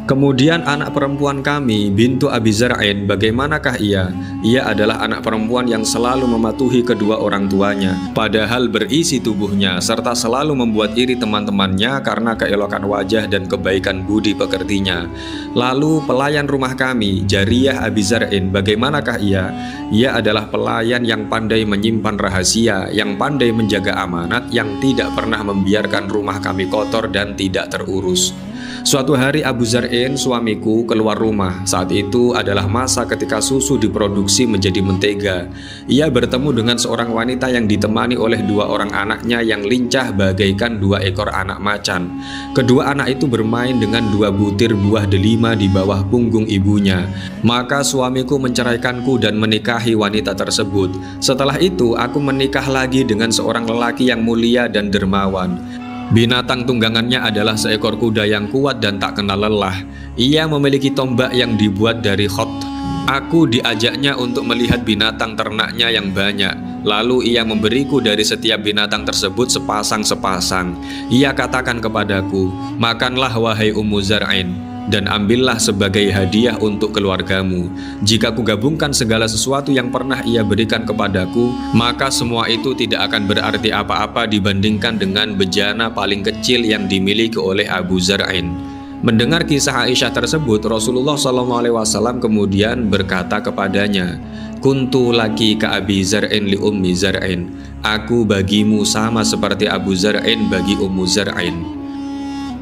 Kemudian anak perempuan kami, bintu Abi Zar'in, bagaimanakah ia? Ia adalah anak perempuan yang selalu mematuhi kedua orang tuanya, padahal berisi tubuhnya, serta selalu membuat iri teman-temannya karena keelokan wajah dan kebaikan budi pekertinya. Lalu pelayan rumah kami, Jariyah Abi Zar'in, bagaimanakah ia? Ia adalah pelayan yang pandai menyimpan rahasia, yang pandai menjaga amanat, yang tidak pernah membiarkan rumah kami kotor dan tidak terurus. Suatu hari Abu Zar'in, suamiku, keluar rumah. Saat itu adalah masa ketika susu diproduksi menjadi mentega. Ia bertemu dengan seorang wanita yang ditemani oleh dua orang anaknya yang lincah bagaikan dua ekor anak macan. Kedua anak itu bermain dengan dua butir buah delima di bawah punggung ibunya. Maka suamiku menceraikanku dan menikahi wanita tersebut. Setelah itu aku menikah lagi dengan seorang lelaki yang mulia dan dermawan. Binatang tunggangannya adalah seekor kuda yang kuat dan tak kenal lelah. Ia memiliki tombak yang dibuat dari khot. Aku diajaknya untuk melihat binatang ternaknya yang banyak. Lalu ia memberiku dari setiap binatang tersebut sepasang-sepasang. Ia katakan kepadaku, makanlah wahai Ummu Zar'in, dan ambillah sebagai hadiah untuk keluargamu. Jika kugabungkan segala sesuatu yang pernah ia berikan kepadaku, maka semua itu tidak akan berarti apa-apa dibandingkan dengan bejana paling kecil yang dimiliki oleh Abu Zar'in. Mendengar kisah Aisyah tersebut, Rasulullah SAW kemudian berkata kepadanya, Kuntu laki ka Abi Zar'in li Ummi Zar'in. Aku bagimu sama seperti Abu Zar'in bagi Ummu Zar'in.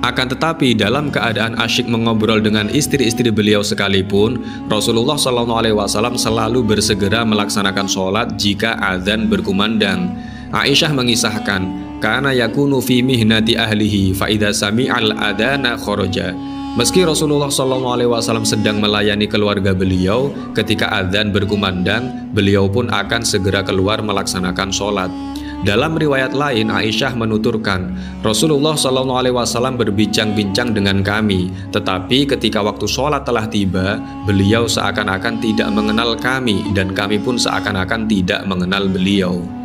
Akan tetapi dalam keadaan asyik mengobrol dengan istri-istri beliau sekalipun, Rasulullah SAW selalu bersegera melaksanakan sholat jika azan berkumandang. Aisyah mengisahkan, karena yakunu fi mihnati ahlihi fa idza sami'al adana kharaja. Meski Rasulullah SAW sedang melayani keluarga beliau, ketika azan berkumandang, beliau pun akan segera keluar melaksanakan sholat. Dalam riwayat lain, Aisyah menuturkan, Rasulullah SAW berbincang-bincang dengan kami, tetapi ketika waktu sholat telah tiba, beliau seakan-akan tidak mengenal kami, dan kami pun seakan-akan tidak mengenal beliau.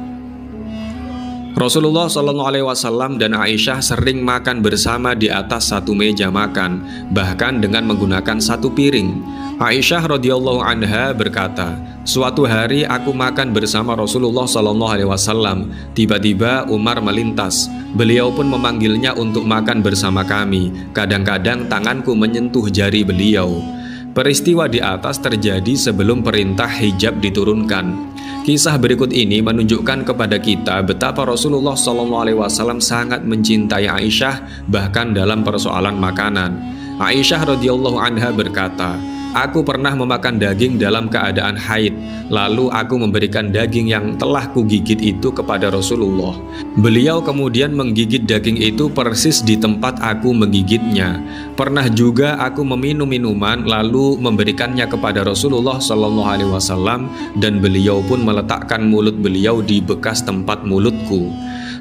Rasulullah SAW dan Aisyah sering makan bersama di atas satu meja makan, bahkan dengan menggunakan satu piring. Aisyah radhiyallahu anha berkata, suatu hari aku makan bersama Rasulullah SAW. Tiba-tiba Umar melintas. Beliau pun memanggilnya untuk makan bersama kami. Kadang-kadang tanganku menyentuh jari beliau. Peristiwa di atas terjadi sebelum perintah hijab diturunkan. Kisah berikut ini menunjukkan kepada kita betapa Rasulullah SAW sangat mencintai Aisyah, bahkan dalam persoalan makanan. Aisyah radhiyallahu anha berkata, aku pernah memakan daging dalam keadaan haid, lalu aku memberikan daging yang telah kugigit itu kepada Rasulullah. Beliau kemudian menggigit daging itu persis di tempat aku menggigitnya. Pernah juga aku meminum minuman lalu memberikannya kepada Rasulullah SAW, dan beliau pun meletakkan mulut beliau di bekas tempat mulutku.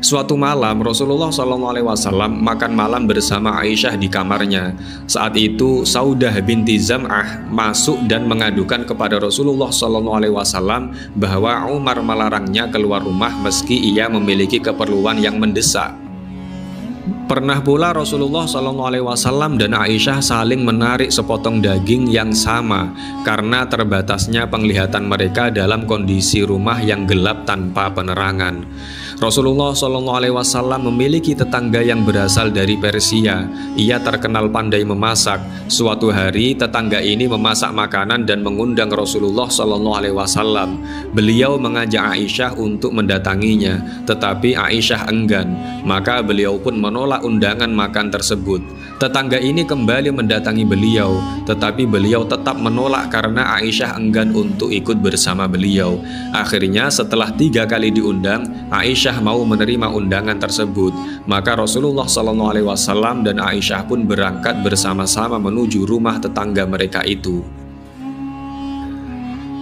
Suatu malam Rasulullah SAW makan malam bersama Aisyah di kamarnya. Saat itu Saudah binti Zam'ah Aisyah masuk dan mengadukan kepada Rasulullah SAW bahwa Umar melarangnya keluar rumah meski ia memiliki keperluan yang mendesak. Pernah pula Rasulullah SAW dan Aisyah saling menarik sepotong daging yang sama karena terbatasnya penglihatan mereka dalam kondisi rumah yang gelap tanpa penerangan. Rasulullah SAW memiliki tetangga yang berasal dari Persia. Ia terkenal pandai memasak. Suatu hari tetangga ini memasak makanan dan mengundang Rasulullah SAW. Beliau mengajak Aisyah untuk mendatanginya, tetapi Aisyah enggan. Maka beliau pun menolak undangan makan tersebut. Tetangga ini kembali mendatangi beliau, tetapi beliau tetap menolak karena Aisyah enggan untuk ikut bersama beliau. Akhirnya setelah 3 kali diundang, Aisyah mau menerima undangan tersebut. Maka Rasulullah SAW dan Aisyah pun berangkat bersama-sama menuju rumah tetangga mereka itu.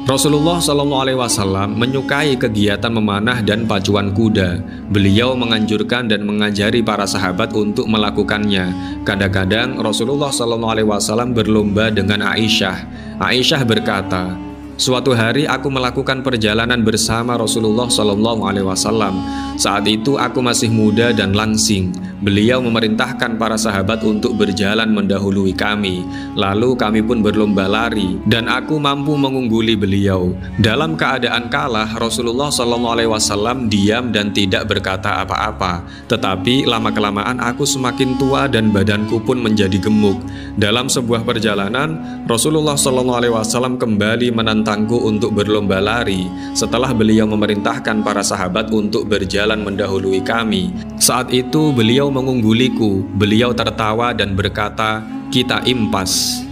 Rasulullah SAW menyukai kegiatan memanah dan pacuan kuda. Beliau menganjurkan dan mengajari para sahabat untuk melakukannya. Kadang-kadang Rasulullah SAW berlomba dengan Aisyah. Aisyah berkata, "Suatu hari aku melakukan perjalanan bersama Rasulullah SAW. Saat itu aku masih muda dan langsing. Beliau memerintahkan para sahabat untuk berjalan mendahului kami. Lalu kami pun berlomba lari dan aku mampu mengungguli beliau. Dalam keadaan kalah, Rasulullah SAW diam dan tidak berkata apa-apa. Tetapi lama-kelamaan aku semakin tua dan badanku pun menjadi gemuk. Dalam sebuah perjalanan, Rasulullah SAW kembali menantangku untuk berlomba lari setelah beliau memerintahkan para sahabat untuk berjalan mendahului kami. Saat itu beliau mengungguliku. Beliau tertawa dan berkata, 'Kita impas.'"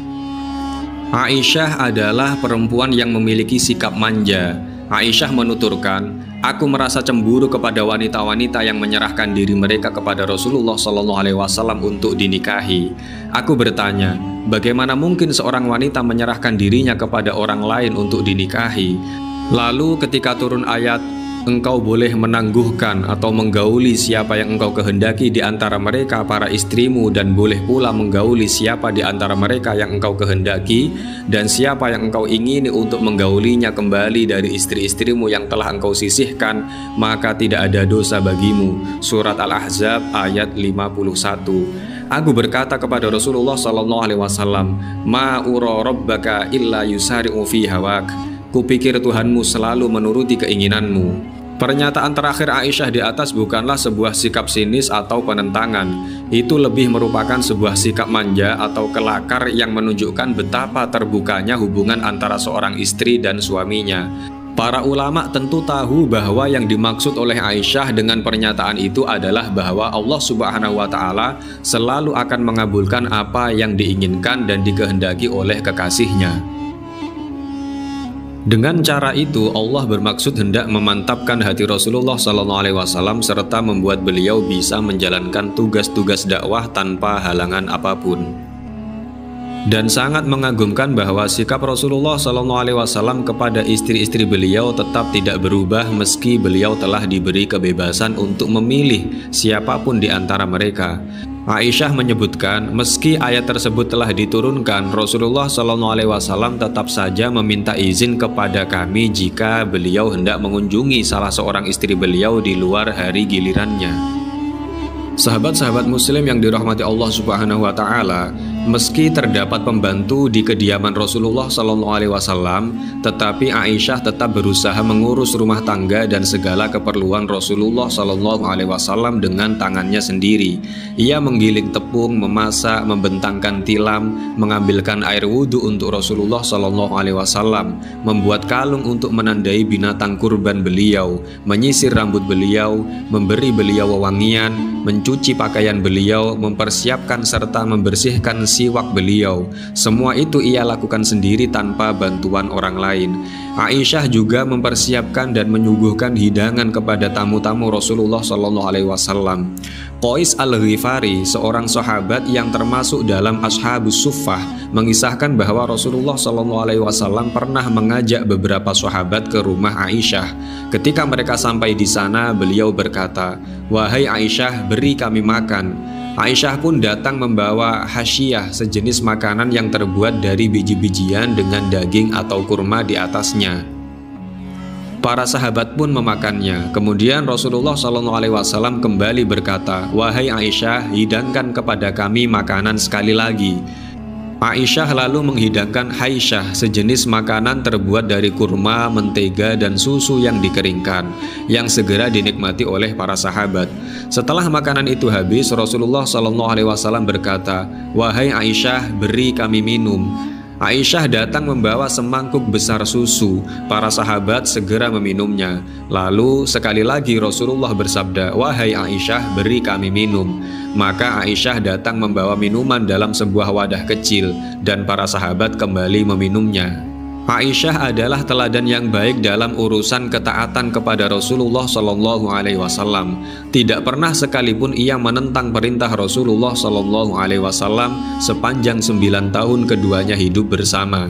Aisyah adalah perempuan yang memiliki sikap manja. Aisyah menuturkan, "Aku merasa cemburu kepada wanita-wanita yang menyerahkan diri mereka kepada Rasulullah SAW untuk dinikahi. Aku bertanya, bagaimana mungkin seorang wanita menyerahkan dirinya kepada orang lain untuk dinikahi? Lalu ketika turun ayat, 'Engkau boleh menangguhkan atau menggauli siapa yang engkau kehendaki di antara mereka para istrimu, dan boleh pula menggauli siapa di antara mereka yang engkau kehendaki, dan siapa yang engkau ingini untuk menggaulinya kembali dari istri-istrimu yang telah engkau sisihkan, maka tidak ada dosa bagimu.' Surat Al-Ahzab ayat 51. Aku berkata kepada Rasulullah SAW, 'Ma ura rabbaka illa yusari'u fi hawak.' Kupikir Tuhanmu selalu menuruti keinginanmu." Pernyataan terakhir Aisyah di atas bukanlah sebuah sikap sinis atau penentangan. Itu lebih merupakan sebuah sikap manja atau kelakar yang menunjukkan betapa terbukanya hubungan antara seorang istri dan suaminya. Para ulama tentu tahu bahwa yang dimaksud oleh Aisyah dengan pernyataan itu adalah bahwa Allah Subhanahu wa Ta'ala selalu akan mengabulkan apa yang diinginkan dan dikehendaki oleh kekasihnya. Dengan cara itu Allah bermaksud hendak memantapkan hati Rasulullah SAW serta membuat beliau bisa menjalankan tugas-tugas dakwah tanpa halangan apapun. Dan sangat mengagumkan bahwa sikap Rasulullah SAW kepada istri-istri beliau tetap tidak berubah meski beliau telah diberi kebebasan untuk memilih siapapun di antara mereka. Aisyah menyebutkan, meski ayat tersebut telah diturunkan, Rasulullah SAW tetap saja meminta izin kepada kami jika beliau hendak mengunjungi salah seorang istri beliau di luar hari gilirannya. Sahabat-sahabat muslim yang dirahmati Allah Subhanahu wa Ta'ala, meski terdapat pembantu di kediaman Rasulullah SAW, tetapi Aisyah tetap berusaha mengurus rumah tangga dan segala keperluan Rasulullah SAW dengan tangannya sendiri. Ia menggiling tepung, memasak, membentangkan tilam, mengambilkan air wudhu untuk Rasulullah SAW, membuat kalung untuk menandai binatang kurban beliau, menyisir rambut beliau, memberi beliau wewangian, mencuci pakaian beliau, mempersiapkan serta membersihkan siwak beliau. Semua itu ia lakukan sendiri tanpa bantuan orang lain. Aisyah juga mempersiapkan dan menyuguhkan hidangan kepada tamu-tamu Rasulullah SAW. Qais Al-Ghifari, seorang sahabat yang termasuk dalam Ashabus Suffah, mengisahkan bahwa Rasulullah SAW pernah mengajak beberapa sahabat ke rumah Aisyah. Ketika mereka sampai di sana, beliau berkata, "Wahai Aisyah, beri kami makan." Aisyah pun datang membawa hasyiyah, sejenis makanan yang terbuat dari biji-bijian dengan daging atau kurma di atasnya. Para sahabat pun memakannya. Kemudian Rasulullah SAW kembali berkata, "Wahai Aisyah, hidangkan kepada kami makanan sekali lagi." Aisyah lalu menghidangkan haisyah, sejenis makanan terbuat dari kurma, mentega, dan susu yang dikeringkan, yang segera dinikmati oleh para sahabat. Setelah makanan itu habis, Rasulullah SAW berkata, "Wahai Aisyah, beri kami minum." Aisyah datang membawa semangkuk besar susu. Para sahabat segera meminumnya. Lalu sekali lagi Rasulullah bersabda, "Wahai Aisyah, beri kami minum." Maka Aisyah datang membawa minuman dalam sebuah wadah kecil, dan para sahabat kembali meminumnya. Aisyah adalah teladan yang baik dalam urusan ketaatan kepada Rasulullah SAW. Tidak pernah sekalipun ia menentang perintah Rasulullah SAW sepanjang 9 tahun keduanya hidup bersama.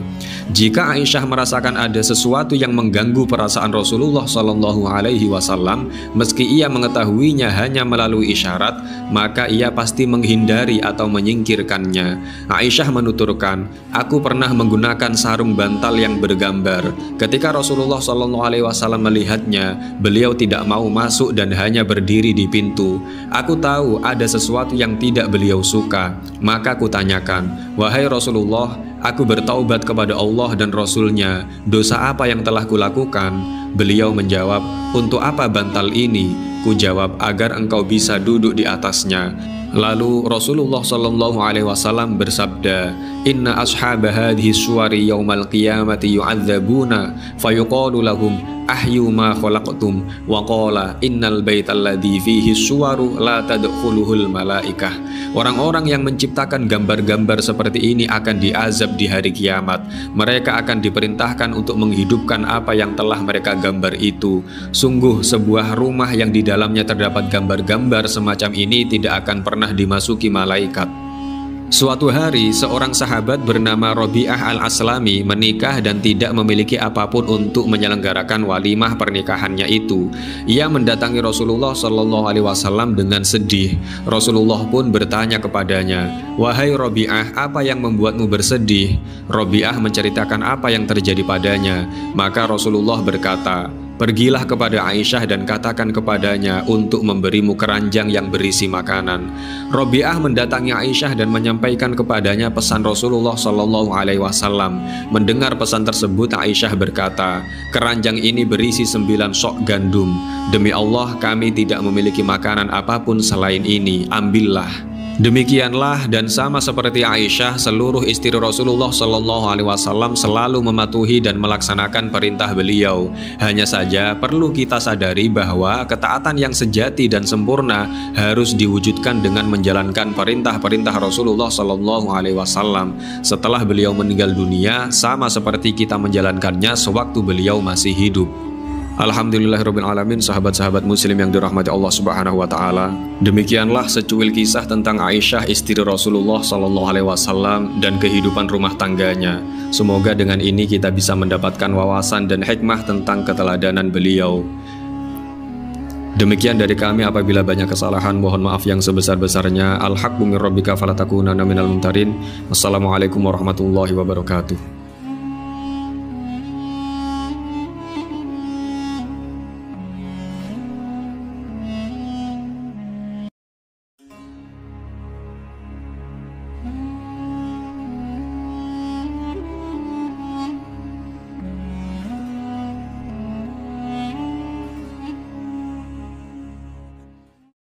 Jika Aisyah merasakan ada sesuatu yang mengganggu perasaan Rasulullah SAW, meski ia mengetahuinya hanya melalui isyarat, maka ia pasti menghindari atau menyingkirkannya. Aisyah menuturkan, "Aku pernah menggunakan sarung bantal yang bergambar. Ketika Rasulullah SAW melihatnya, beliau tidak mau masuk dan hanya berdiri di pintu. Aku tahu ada sesuatu yang tidak beliau suka. Maka kutanyakan, 'Wahai Rasulullah, aku bertaubat kepada Allah dan Rasul-Nya. Dosa apa yang telah kulakukan?' Beliau menjawab, 'Untuk apa bantal ini?' Kujawab, 'Agar engkau bisa duduk di atasnya.' Lalu Rasulullah SAW bersabda, 'Inna ashab hadhihi suwari yaumal qiyamati yu'adzabuna fayuqalu lahum ahyu ma khalaqtum wa qala innal baital ladzi fihi suwaru la tadkhuluhul malaikah.' Orang-orang yang menciptakan gambar-gambar seperti ini akan diazab di hari kiamat. Mereka akan diperintahkan untuk menghidupkan apa yang telah mereka gambar itu. Sungguh sebuah rumah yang di dalamnya terdapat gambar-gambar semacam ini tidak akan pernah dimasuki malaikat." Suatu hari, seorang sahabat bernama Rabi'ah al-Aslami menikah dan tidak memiliki apapun untuk menyelenggarakan walimah pernikahannya itu. Ia mendatangi Rasulullah SAW dengan sedih. Rasulullah pun bertanya kepadanya, "Wahai Rabi'ah, apa yang membuatmu bersedih?" Rabi'ah menceritakan apa yang terjadi padanya. Maka Rasulullah berkata, "Pergilah kepada Aisyah dan katakan kepadanya untuk memberimu keranjang yang berisi makanan." Rabi'ah mendatangi Aisyah dan menyampaikan kepadanya pesan Rasulullah SAW. Mendengar pesan tersebut, Aisyah berkata, "Keranjang ini berisi 9 sok gandum. Demi Allah, kami tidak memiliki makanan apapun selain ini. Ambillah." Demikianlah, dan sama seperti Aisyah, seluruh istri Rasulullah SAW selalu mematuhi dan melaksanakan perintah beliau. Hanya saja perlu kita sadari bahwa ketaatan yang sejati dan sempurna harus diwujudkan dengan menjalankan perintah-perintah Rasulullah SAW setelah beliau meninggal dunia, sama seperti kita menjalankannya sewaktu beliau masih hidup. Alhamdulillahirrabbilalamin, sahabat-sahabat muslim yang dirahmati Allah Subhanahu wa Ta'ala. Demikianlah secuil kisah tentang Aisyah istri Rasulullah SAW dan kehidupan rumah tangganya. Semoga dengan ini kita bisa mendapatkan wawasan dan hikmah tentang keteladanan beliau. Demikian dari kami, apabila banyak kesalahan mohon maaf yang sebesar-besarnya. Al-haqqu min rabbika falatakunanna minal mumtarin. Wassalamualaikum warahmatullahi wabarakatuh.